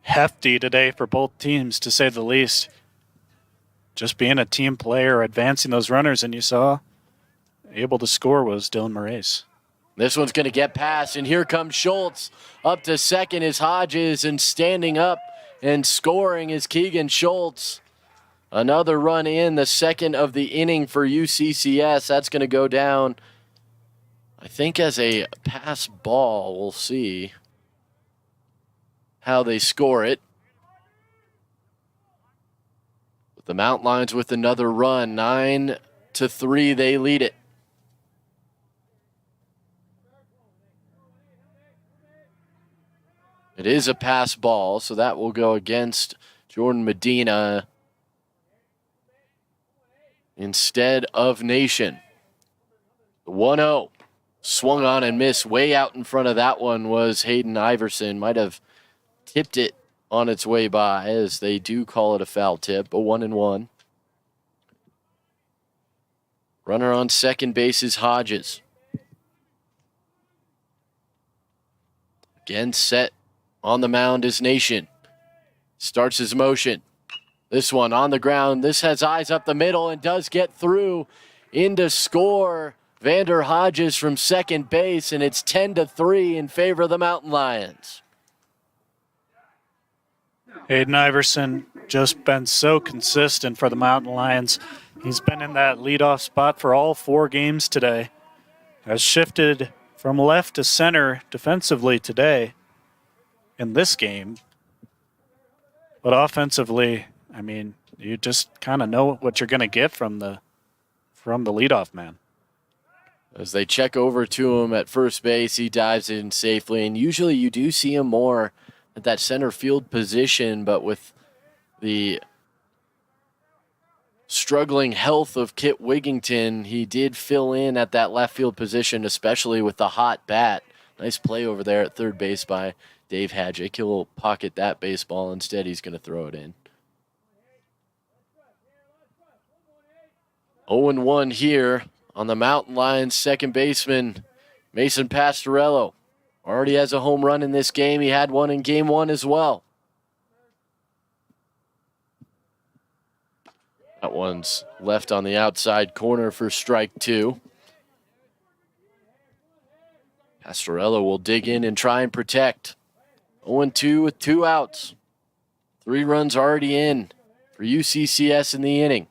hefty today for both teams, to say the least. Just being a team player, advancing those runners, and you saw able to score was Dylan Moraes. This one's going to get past, and here comes Schultz. Up to second is Hodges, and standing up and scoring is Keegan Schultz. Another run in, the second of the inning for UCCS. That's going to go down, I think, as a pass ball. We'll see how they score it. The Mountain Lions with another run. 9-3, they lead it. It is a pass ball, so that will go against Jordan Medina instead of Nation. 1-0. Swung on and missed. Way out in front of that one was Hayden Iverson. Might have tipped it on its way by, as they do call it a foul tip. A 1-1. Runner on second base is Hodges. Again set on the mound is Nation. Starts his motion. This one on the ground. This has eyes up the middle and does get through into score. Vander Hodges from second base, and it's 10-3 in favor of the Mountain Lions. Hayden Iverson just been so consistent for the Mountain Lions. He's been in that leadoff spot for all 4 games today. Has shifted from left to center defensively today in this game. But offensively, I mean, you just kind of know what you're going to get from the leadoff man. As they check over to him at first base, he dives in safely, and usually you do see him more at that center field position, but with the struggling health of Kit Wigington, he did fill in at that left field position, especially with the hot bat. Nice play over there at third base by Dave Hadjick. He'll pocket that baseball. Instead, he's going to throw it in. 0-1 here on the Mountain Lions second baseman, Mason Pastorello. Already has a home run in this game. He had one in game 1 as well. That one's left on the outside corner for strike 2. Pastorello will dig in and try and protect. 0-2 with 2 outs. 3 runs already in for UCCS in the inning.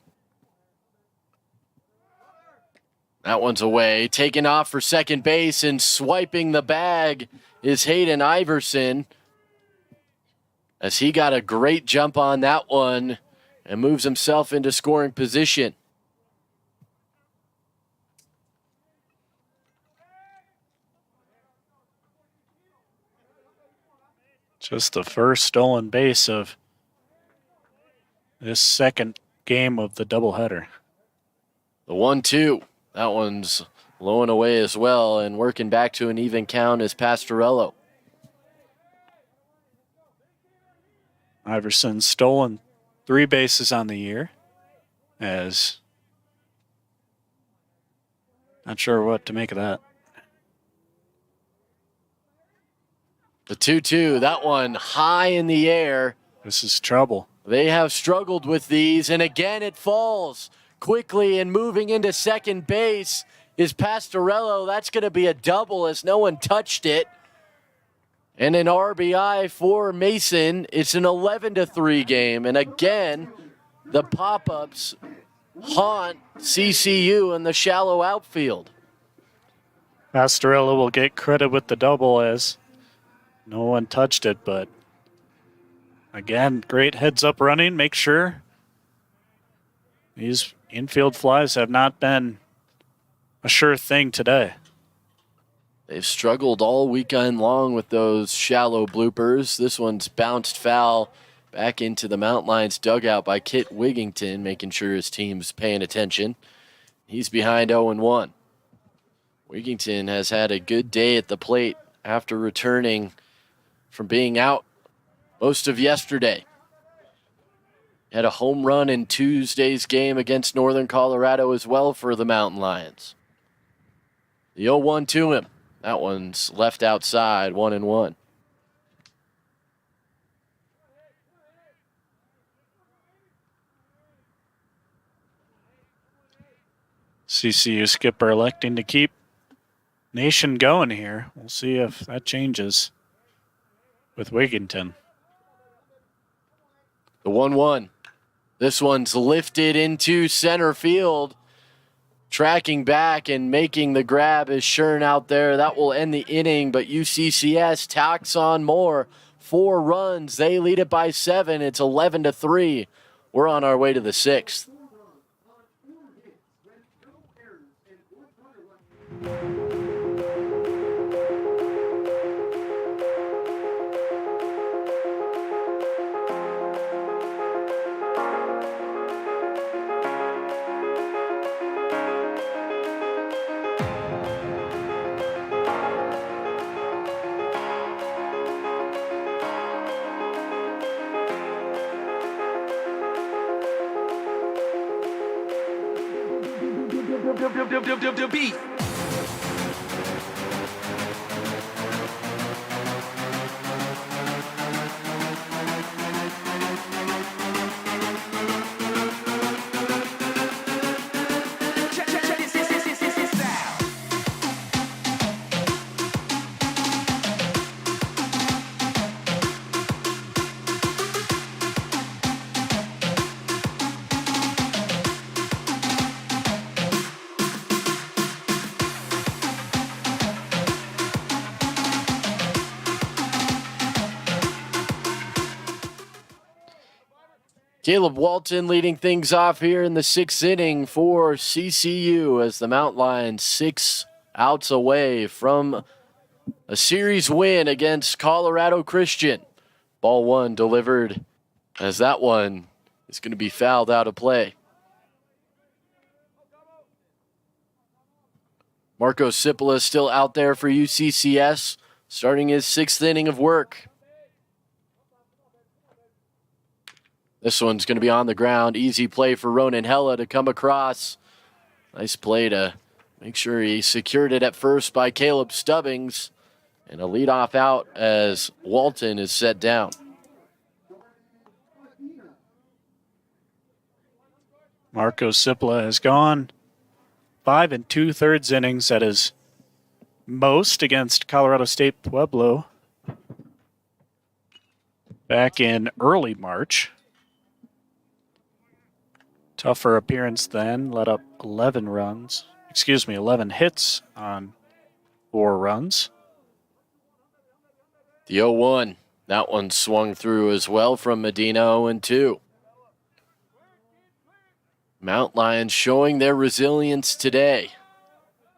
That one's away. Taken off for second base and swiping the bag is Hayden Iverson, as he got a great jump on that one and moves himself into scoring position. Just the first stolen base of this second game of the doubleheader. The 1-2. That one's low and away as well, and working back to an even count is Pastorello. Iverson's stolen 3 bases on the year, as not sure what to make of that. The 2-2, that one high in the air. This is trouble. They have struggled with these, and again it falls quickly, and moving into second base is Pastorello. That's going to be a double as no one touched it. And an RBI for Mason. It's an 11-3 game. And again, the pop-ups haunt CCU in the shallow outfield. Pastorello will get credit with the double as no one touched it, but again, great heads-up running. Make sure these infield flies have not been a sure thing today. They've struggled all weekend long with those shallow bloopers. This one's bounced foul back into the Mountain Lions dugout by Kit Wigington, making sure his team's paying attention. He's behind 0-1. Wigington has had a good day at the plate after returning from being out most of yesterday. Had a home run in Tuesday's game against Northern Colorado as well for the Mountain Lions. The 0-1 to him. That one's left outside, 1-1. CCU skipper electing to keep Nation going here. We'll see if that changes with Wigington. The 1-1. This one's lifted into center field. Tracking back and making the grab is Shern out there. That will end the inning, but UCCS tacks on more. 4 runs. They lead it by 7. It's 11-3. We're on our way to the 6th. Beat. Caleb Walton leading things off here in the 6th inning for CCU as the Mountain Lions 6 outs away from a series win against Colorado Christian. Ball 1 delivered as that one is going to be fouled out of play. Marco Cipolla still out there for UCCS, starting his 6th inning of work. This one's going to be on the ground. Easy play for Ronan Hella to come across. Nice play to make sure he secured it at first by Caleb Stubbings. And a leadoff out as Walton is set down. Marco Cipla has gone 5 2/3 innings at his most against Colorado State Pueblo back in early March. Tougher appearance then, let up 11 hits on 4 runs. The 0-1. That one swung through as well from Medina, 0-2. Mount Lions showing their resilience today.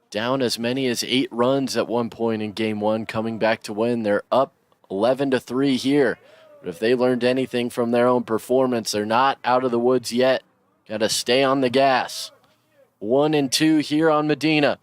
Down as many as 8 runs at one point in game 1, coming back to win. They're up 11-3 here. But if they learned anything from their own performance, they're not out of the woods yet. Got to stay on the gas. 1-2 here on Medina.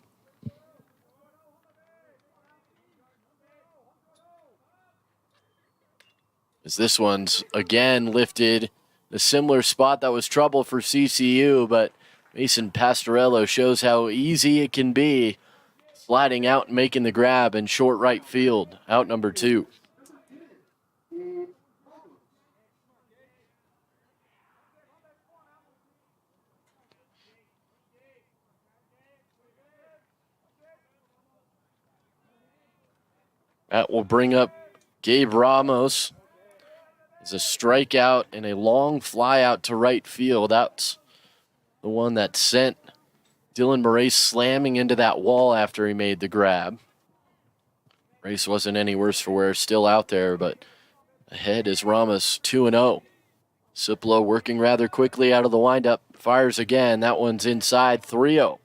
As this one's again lifted, a similar spot that was trouble for CCU, but Mason Pastorello shows how easy it can be, sliding out and making the grab in short right field, out number 2. That will bring up Gabe Ramos. It's a strikeout and a long fly out to right field. That's the one that sent Dylan Moraes slamming into that wall after he made the grab. Race wasn't any worse for wear, still out there, but ahead is Ramos 2-0. Ciplo working rather quickly out of the windup. Fires again. That one's inside 3-0.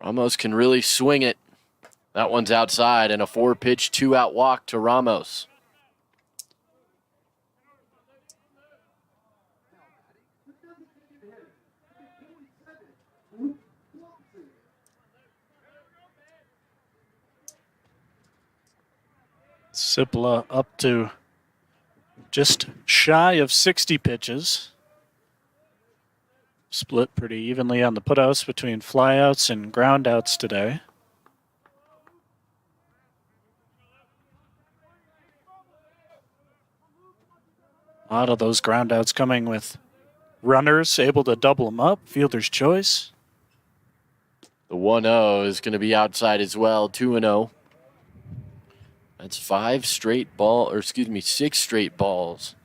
Ramos can really swing it. That one's outside, and a 4-pitch, 2-out walk to Ramos. Cipla up to just shy of 60 pitches. Split pretty evenly on the putouts between flyouts and groundouts today. A lot of those groundouts coming with runners able to double them up. Fielder's choice. The 1-0 is going to be outside as well, 2-0. That's 6 straight balls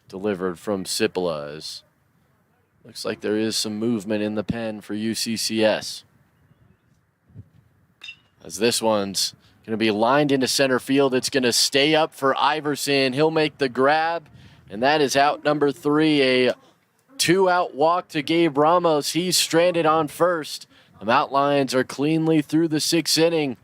delivered from Cipla. Looks like there is some movement in the pen for UCCS. As this one's going to be lined into center field, it's going to stay up for Iverson. He'll make the grab, and that is out number 3, a 2-out walk to Gabe Ramos. He's stranded on first. The Mount Lions are cleanly through the 6th inning.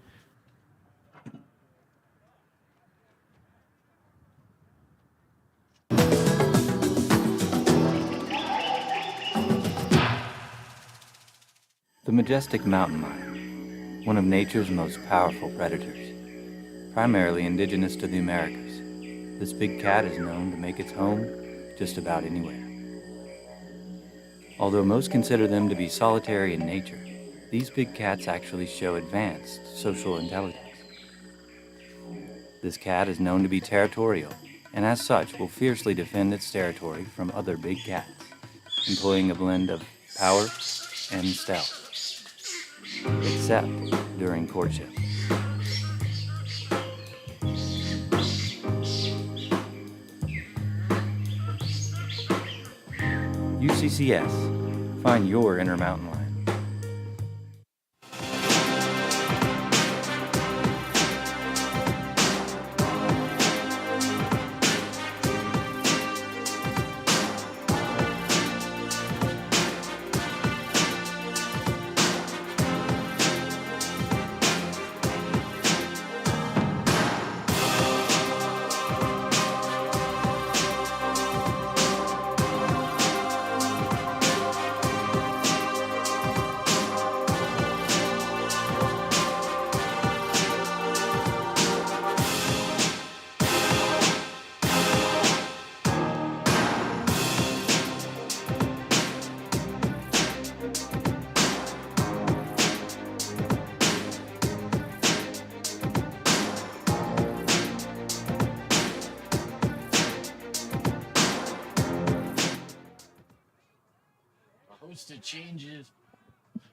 The majestic mountain lion, one of nature's most powerful predators, primarily indigenous to the Americas. This big cat is known to make its home just about anywhere. Although most consider them to be solitary in nature, these big cats actually show advanced social intelligence. This cat is known to be territorial, and as such will fiercely defend its territory from other big cats, employing a blend of power and stealth, except during courtship. UCCS, find your inner mountain lion.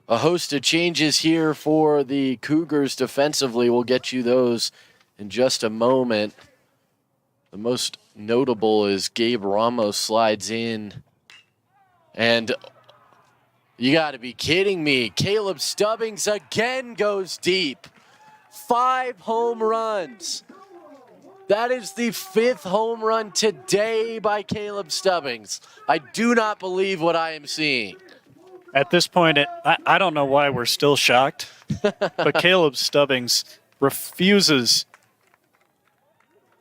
A host of changes here for the Cougars defensively. We'll get you those in just a moment. The most notable is Gabe Ramos slides in. And you got to be kidding me. Caleb Stubbings again goes deep. 5 home runs. That is the 5th home run today by Caleb Stubbings. I do not believe what I am seeing. At this point, I don't know why we're still shocked, but Caleb Stubbings refuses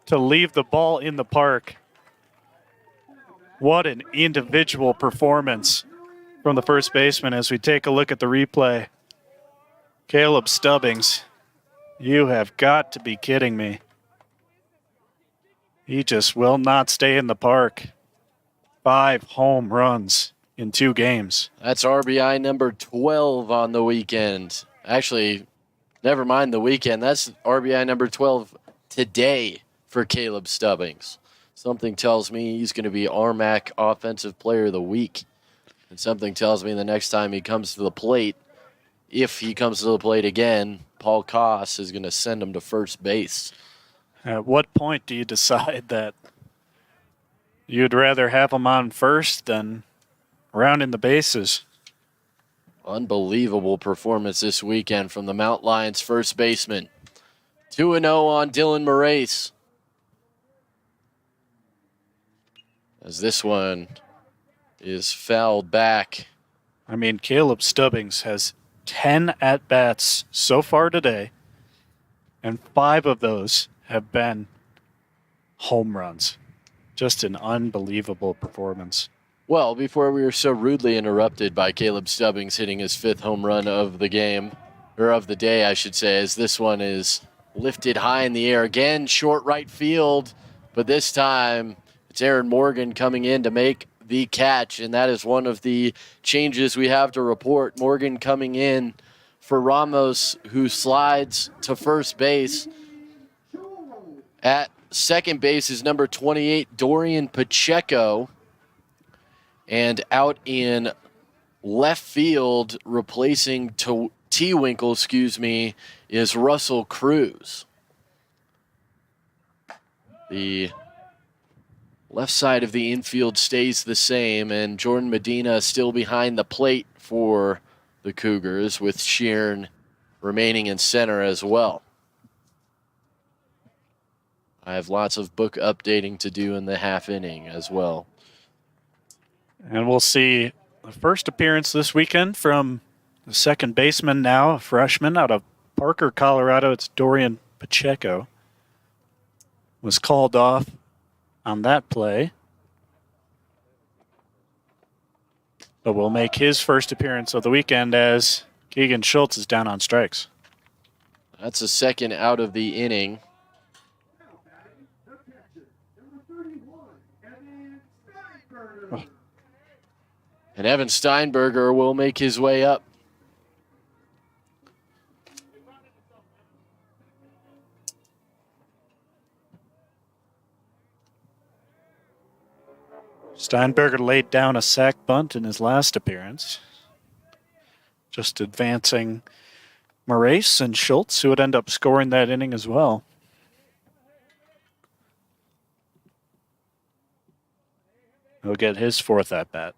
to leave the ball in the park. What an individual performance from the first baseman as we take a look at the replay. Caleb Stubbings, you have got to be kidding me. He just will not stay in the park. 5 home runs in 2 games. That's RBI number 12 on the weekend. Actually, never mind the weekend. That's RBI number 12 today for Caleb Stubbings. Something tells me he's going to be RMAC Offensive Player of the Week. And something tells me the next time he comes to the plate, if he comes to the plate again, Paul Koss is going to send him to first base. At what point do you decide that you'd rather have him on first than rounding the bases? Unbelievable performance this weekend from the Mount Lions first baseman. 2-0 on Dylan Moraes. As this one is fouled back. I mean, Caleb Stubbings has 10 at-bats so far today, and 5 of those have been home runs. Just an unbelievable performance. Well, before we were so rudely interrupted by Caleb Stubbings hitting his 5th home run of the game, or of the day, I should say, as this one is lifted high in the air again, short right field, but this time it's Aaron Morgan coming in to make the catch, and that is one of the changes we have to report. Morgan coming in for Ramos, who slides to first base. At second base is number 28, Dorian Pacheco. And out in left field, replacing T-Winkle, is Russell Cruz. The left side of the infield stays the same, and Jordan Medina still behind the plate for the Cougars, with Sheeran remaining in center as well. I have lots of book updating to do in the half inning as well. And we'll see the first appearance this weekend from the second baseman now, a freshman out of Parker, Colorado. It's Dorian Pacheco. Was called off on that play, but will make his first appearance of the weekend as Keegan Schultz is down on strikes. That's a second out of the inning. And Evan Steinberger will make his way up. Steinberger laid down a sac bunt in his last appearance, just advancing Moraes and Schultz, who would end up scoring that inning as well. He'll get his 4th at-bat.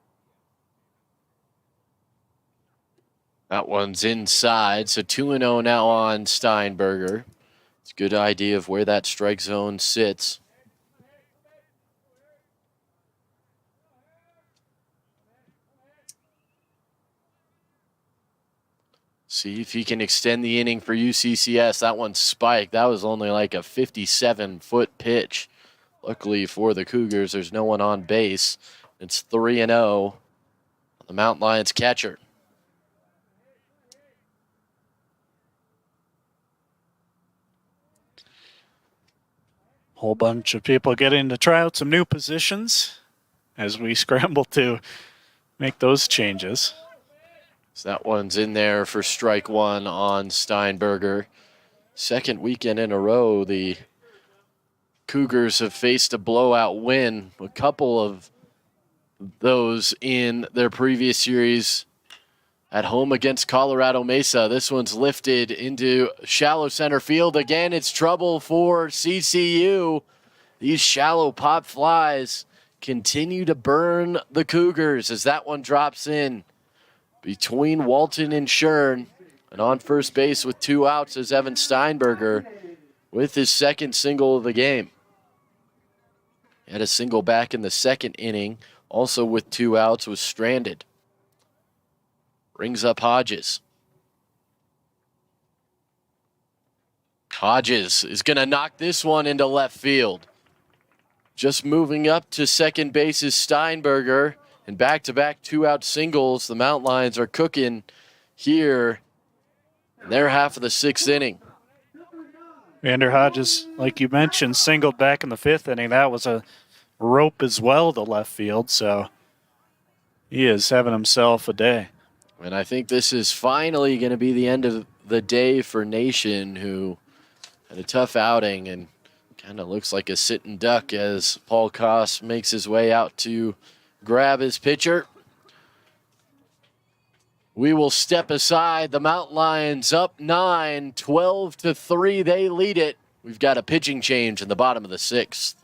That one's inside, so 2-0 now on Steinberger. It's a good idea of where that strike zone sits. See if he can extend the inning for UCCS. That one spiked. That was only like a 57-foot pitch. Luckily for the Cougars, there's no one on base. It's 3-0 on the Mount Lions catcher. Whole bunch of people getting to try out some new positions as we scramble to make those changes. So that one's in there for strike 1 on Steinberger. Second weekend in a row, the Cougars have faced a blowout win. A couple of those in their previous series at home against Colorado Mesa. This one's lifted into shallow center field. Again, it's trouble for CCU. These shallow pop flies continue to burn the Cougars as that one drops in between Walton and Shern. And on first base with 2 outs is Evan Steinberger with his second single of the game. He had a single back in the second inning, also with 2 outs, was stranded. Brings up Hodges. Hodges is going to knock this one into left field. Just moving up to second base is Steinberger. And back-to-back 2-out singles. The Mountain Lions are cooking here in their half of the 6th inning. Vander Hodges, like you mentioned, singled back in the 5th inning. That was a rope as well to left field, so he is having himself a day. And I think this is finally going to be the end of the day for Nation, who had a tough outing and kind of looks like a sitting duck as Paul Koss makes his way out to grab his pitcher. We will step aside. The Mountain Lions up 9, 12-3. They lead it. We've got a pitching change in the bottom of the 6th.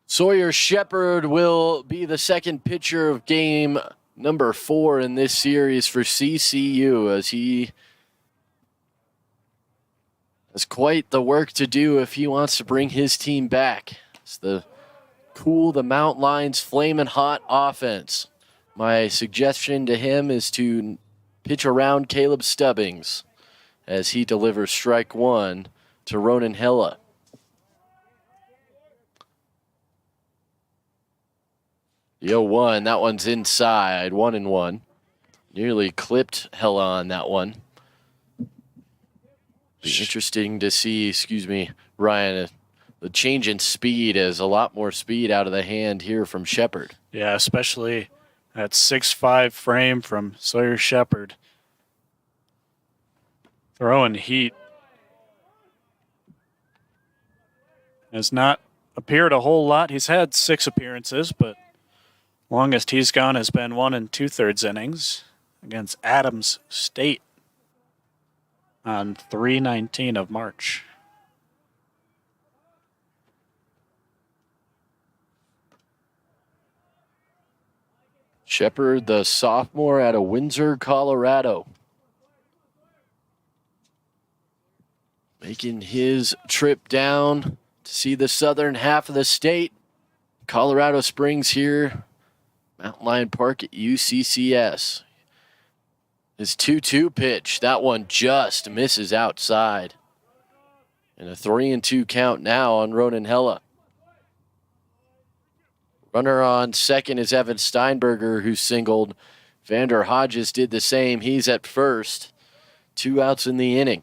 Sawyer Shepard will be the second pitcher of game number 4 in this series for CCU, as he has quite the work to do if he wants to bring his team back. It's the Mountain Lions flaming hot offense. My suggestion to him is to pitch around Caleb Stubbings as he delivers strike 1 to Ronan Hella. The 0-1, that one's inside, 1-1. Nearly clipped Hella on that one. Be interesting to see, Ryan, the change in speed is a lot more speed out of the hand here from Shepard. Yeah, especially that 6'5" frame from Sawyer Shepard. Throwing heat. Has not appeared a whole lot. He's had 6 appearances, but longest he's gone has been 1 2/3 innings against Adams State on 3/19 of March. Shepard, the sophomore out of Windsor, Colorado, making his trip down to see the southern half of the state. Colorado Springs here, Mountain Lion Park at UCCS. His 2-2 pitch, that one just misses outside. And a 3-2 count now on Ronan Hella. Runner on second is Evan Steinberger, who singled. Vander Hodges did the same. He's at first. 2 outs in the inning.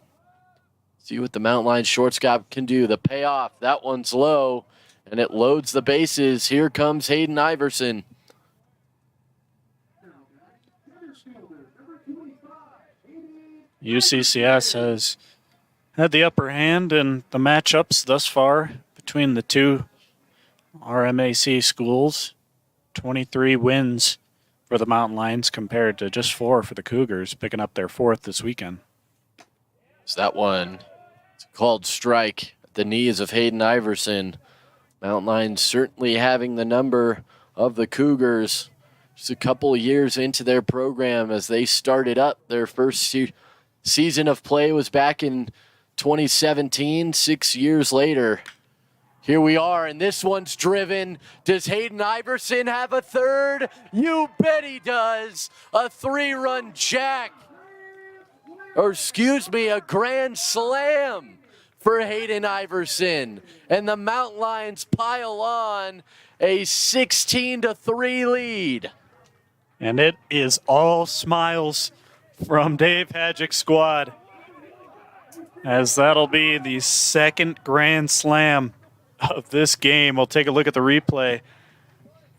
See what the Mountain Lions shortstop can do. The payoff, that one's low, and it loads the bases. Here comes Hayden Iverson. UCCS has had the upper hand in the matchups thus far between the two RMAC schools. 23 wins for the Mountain Lions compared to just 4 for the Cougars, picking up their 4th this weekend. So that one, it's a called strike at the knees of Hayden Iverson. Mountain Lions certainly having the number of the Cougars. Just a couple years into their program as they started up. Their first season of play was back in 2017, 6 years later. Here we are, and this one's driven. Does Hayden Iverson have a third? You bet he does. A 3-run jack. Or excuse me, a grand slam for Hayden Iverson. And the Mountain Lions pile on a 16-3 lead. And it is all smiles from Dave Hadjick's squad, as that'll be the second grand slam of this game. We'll take a look at the replay.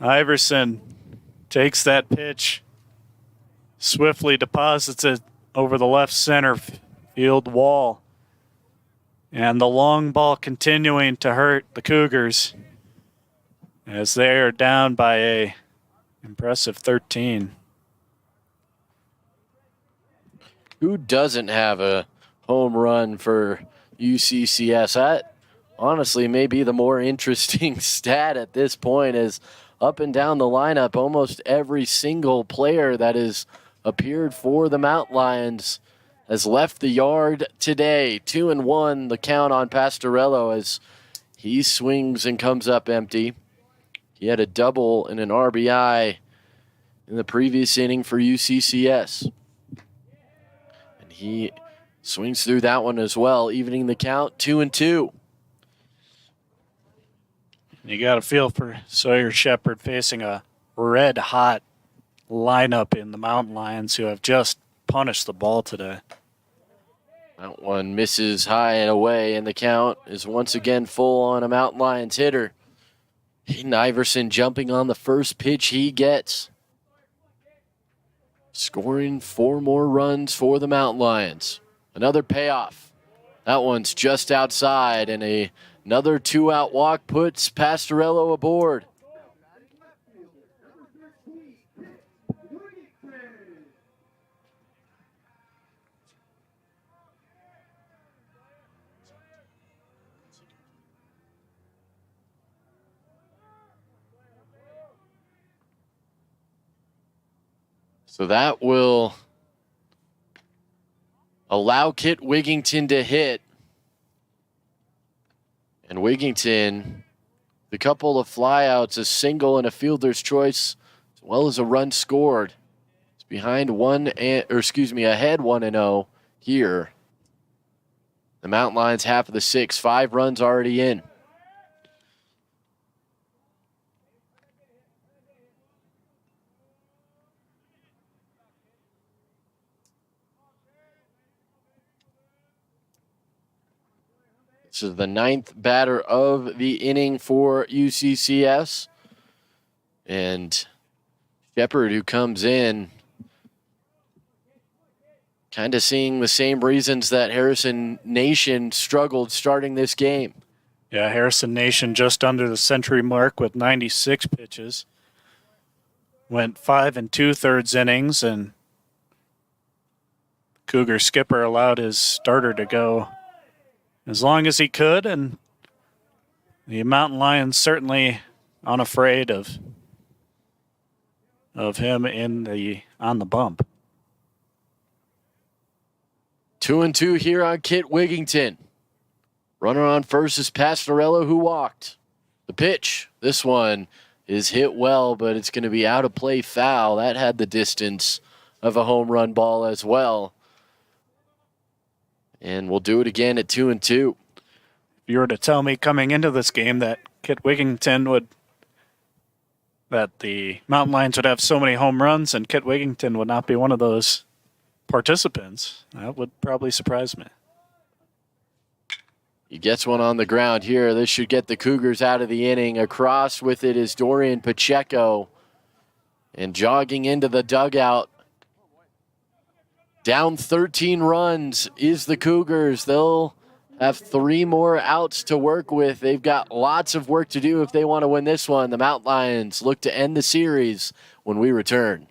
Iverson takes that pitch, swiftly deposits it over the left center field wall, and the long ball continuing to hurt the Cougars as they are down by a impressive 13. Who doesn't have a home run for UCCS? That honestly may be the more interesting stat at this point, is up and down the lineup, almost every single player that has appeared for the Mountain Lions has left the yard today. 2-1 the count on Pastorello as he swings and comes up empty. He had a double and an RBI in the previous inning for UCCS. And he swings through that one as well, evening the count, 2-2. You got to feel for Sawyer Shepherd facing a red-hot lineup in the Mountain Lions who have just punished the ball today. That one misses high and away, and the count is once again full on a Mountain Lions hitter. Hayden Iverson jumping on the first pitch he gets. Scoring 4 more runs for the Mountain Lions. Another payoff. That one's just outside, and another 2-out walk puts Pastorello aboard. So that will allow Kit Wigington to hit. And Wigington, the couple of flyouts, a single and a fielder's choice, as well as a run scored. It's behind ahead 1-0 here. The Mountain Lions half of the 6, 5 runs already in. This is the 9th batter of the inning for UCCS. And Shepherd, who comes in, kind of seeing the same reasons that Harrison Nation struggled starting this game. Yeah, Harrison Nation just under the century mark with 96 pitches. Went 5 2/3 innings, and Cougar skipper allowed his starter to go as long as he could, and the Mountain Lions certainly unafraid of him on the bump. 2-2 here on Kit Wigington. Runner on first is Pastorello, who walked. The pitch, this one is hit well, but it's going to be out of play foul. That had the distance of a home run ball as well. And we'll do it again at 2-2. If you were to tell me coming into this game that that the Mountain Lions would have so many home runs and Kit Wigington would not be one of those participants, that would probably surprise me. He gets one on the ground here. This should get the Cougars out of the inning. Across with it is Dorian Pacheco. And jogging into the dugout, down 13 runs is the Cougars. They'll have 3 more outs to work with. They've got lots of work to do if they want to win this one. The Mountain Lions look to end the series when we return.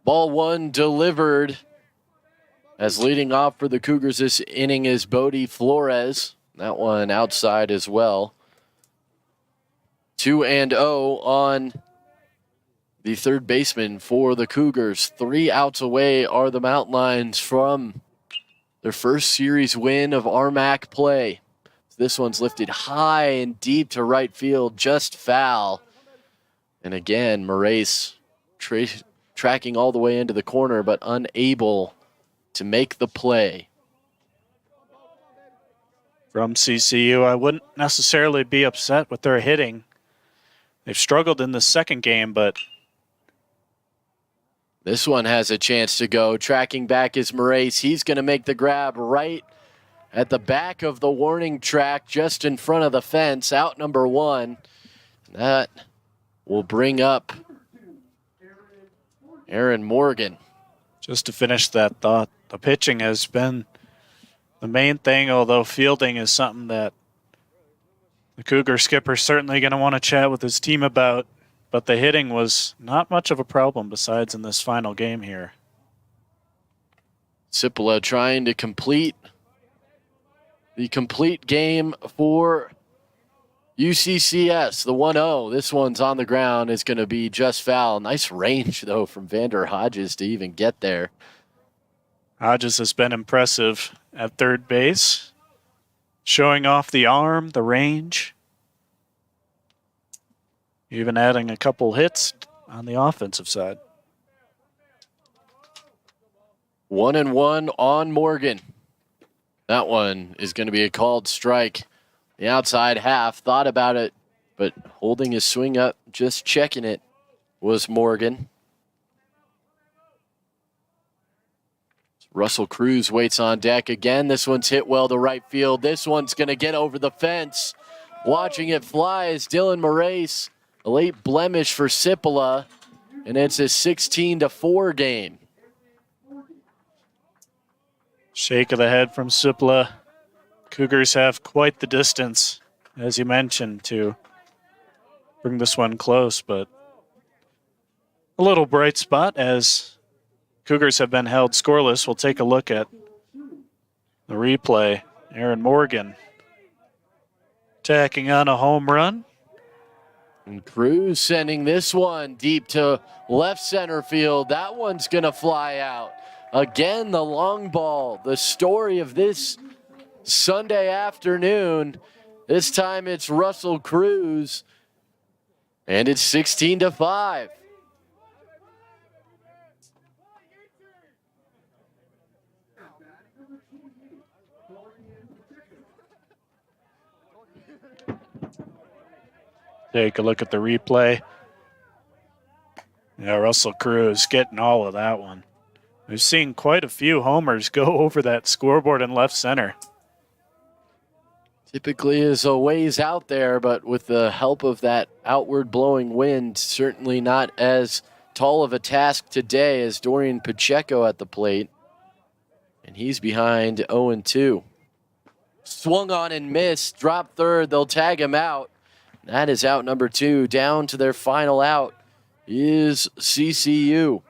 Ball 1 delivered. As leading off for the Cougars this inning is Bodie Flores. That one outside as well. 2-0 on the third baseman for the Cougars. 3 outs away are the Mountain Lions from their first series win of RMAC play. This one's lifted high and deep to right field, just foul. And again, Moraes tracking all the way into the corner, but unable to make the play. From CCU, I wouldn't necessarily be upset with their hitting. They've struggled in the second game, but this one has a chance to go. Tracking back is Moraes. He's going to make the grab right at the back of the warning track, just in front of the fence, out number 1. That will bring up Aaron Morgan. just to finish that thought, the pitching has been the main thing, although fielding is something that the Cougar skipper's certainly going to want to chat with his team about, but the hitting was not much of a problem besides in this final game here. Cipolla trying to complete the complete game for UCCS, the 1-0. This one's on the ground. It's going to be just foul. Nice range, though, from Vander Hodges to even get there. Hodges has been impressive at third base, showing off the arm, the range, even adding a couple hits on the offensive side. 1-1 on Morgan. That one is going to be a called strike. The outside half thought about it, but holding his swing up, just checking it, was Morgan. Russell Cruz waits on deck again. This one's hit well to right field. This one's going to get over the fence. Watching it fly is Dylan Moraes. A late blemish for Cipolla, and it's a 16-4 game. Shake of the head from Cipolla. Cougars have quite the distance, as you mentioned, to bring this one close, but a little bright spot as Cougars have been held scoreless. We'll take a look at the replay. Aaron Morgan tacking on a home run. And Cruz sending this one deep to left center field. That one's going to fly out. Again, the long ball, the story of this Sunday afternoon. This time it's Russell Cruz, and it's 16-5. Take a look at the replay. Yeah, Russell Cruz getting all of that one. We've seen quite a few homers go over that scoreboard in left center. Typically is a ways out there, but with the help of that outward blowing wind, certainly not as tall of a task today as Dorian Pacheco at the plate. And he's behind 0-2. Swung on and missed, dropped third, they'll tag him out. That is out number 2. Down to their final out is CCU.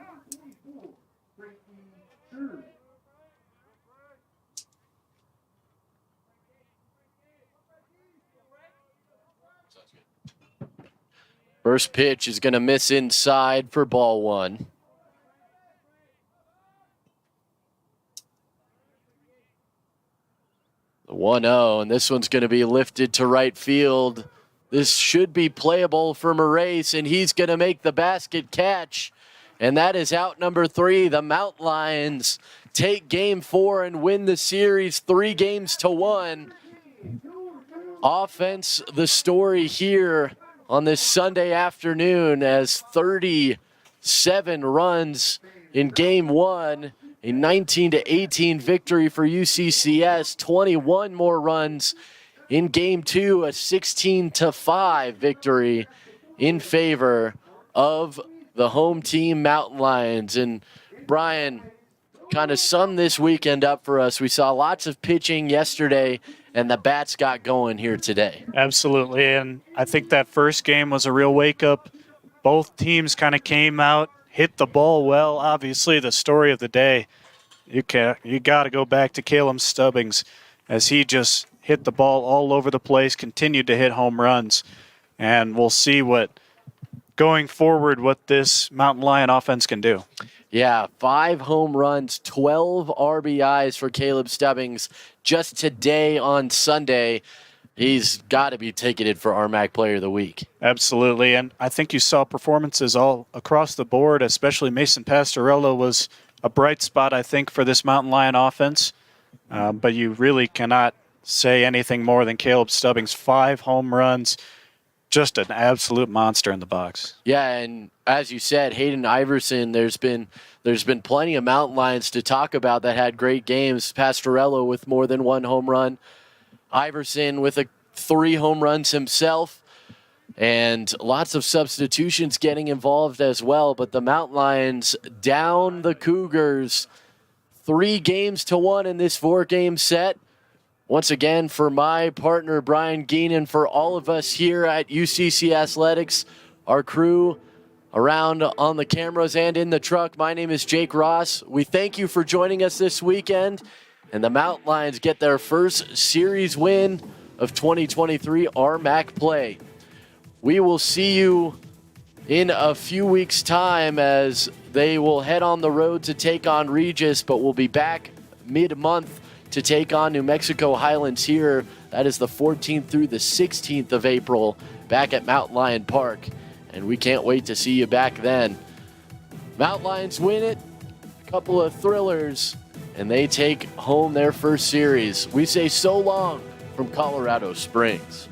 First pitch is going to miss inside for ball 1. The 1-0, and this one's going to be lifted to right field. This should be playable for Moraes, and he's going to make the basket catch. And that is out number 3. The Mountain Lions take game 4 and win the series 3-1. Offense, the story here on this Sunday afternoon, as 37 runs in game 1, a 19-18 victory for UCCS, 21 more runs in game 2, a 16-5 victory in favor of the home team Mountain Lions. And Brian, kind of sum this weekend up for us. We saw lots of pitching yesterday, and the bats got going here today. Absolutely, and I think that first game was a real wake-up. Both teams kind of came out, hit the ball well. Obviously, the story of the day, you got to go back to Caleb Stubbings, as he just hit the ball all over the place, continued to hit home runs, and we'll see what going forward what this Mountain Lion offense can do. Yeah, 5 home runs, 12 RBIs for Caleb Stubbings just today on Sunday. He's got to be ticketed for RMAC Player of the Week. Absolutely, and I think you saw performances all across the board, especially Mason Pastorello was a bright spot, I think, for this Mountain Lion offense. But you really cannot say anything more than Caleb Stubbings. 5 home runs, just an absolute monster in the box. Yeah, and as you said, Hayden Iverson, there's been plenty of Mountain Lions to talk about that had great games. Pastorello with more than 1 home run. Iverson with 3 home runs himself. And lots of substitutions getting involved as well. But the Mountain Lions down the Cougars 3-1 in this 4-game set. Once again, for my partner, Brian Geenan, for all of us here at UCC Athletics, our crew around on the cameras and in the truck, my name is Jake Ross. We thank you for joining us this weekend. And the Mountain Lions get their first series win of 2023 RMAC play. We will see you in a few weeks' time as they will head on the road to take on Regis, but we'll be back mid-month to take on New Mexico Highlands here. That is the 14th through the 16th of April back at Mountain Lion Park. And we can't wait to see you back then. Mountain Lions win it, a couple of thrillers, and they take home their first series. We say so long from Colorado Springs.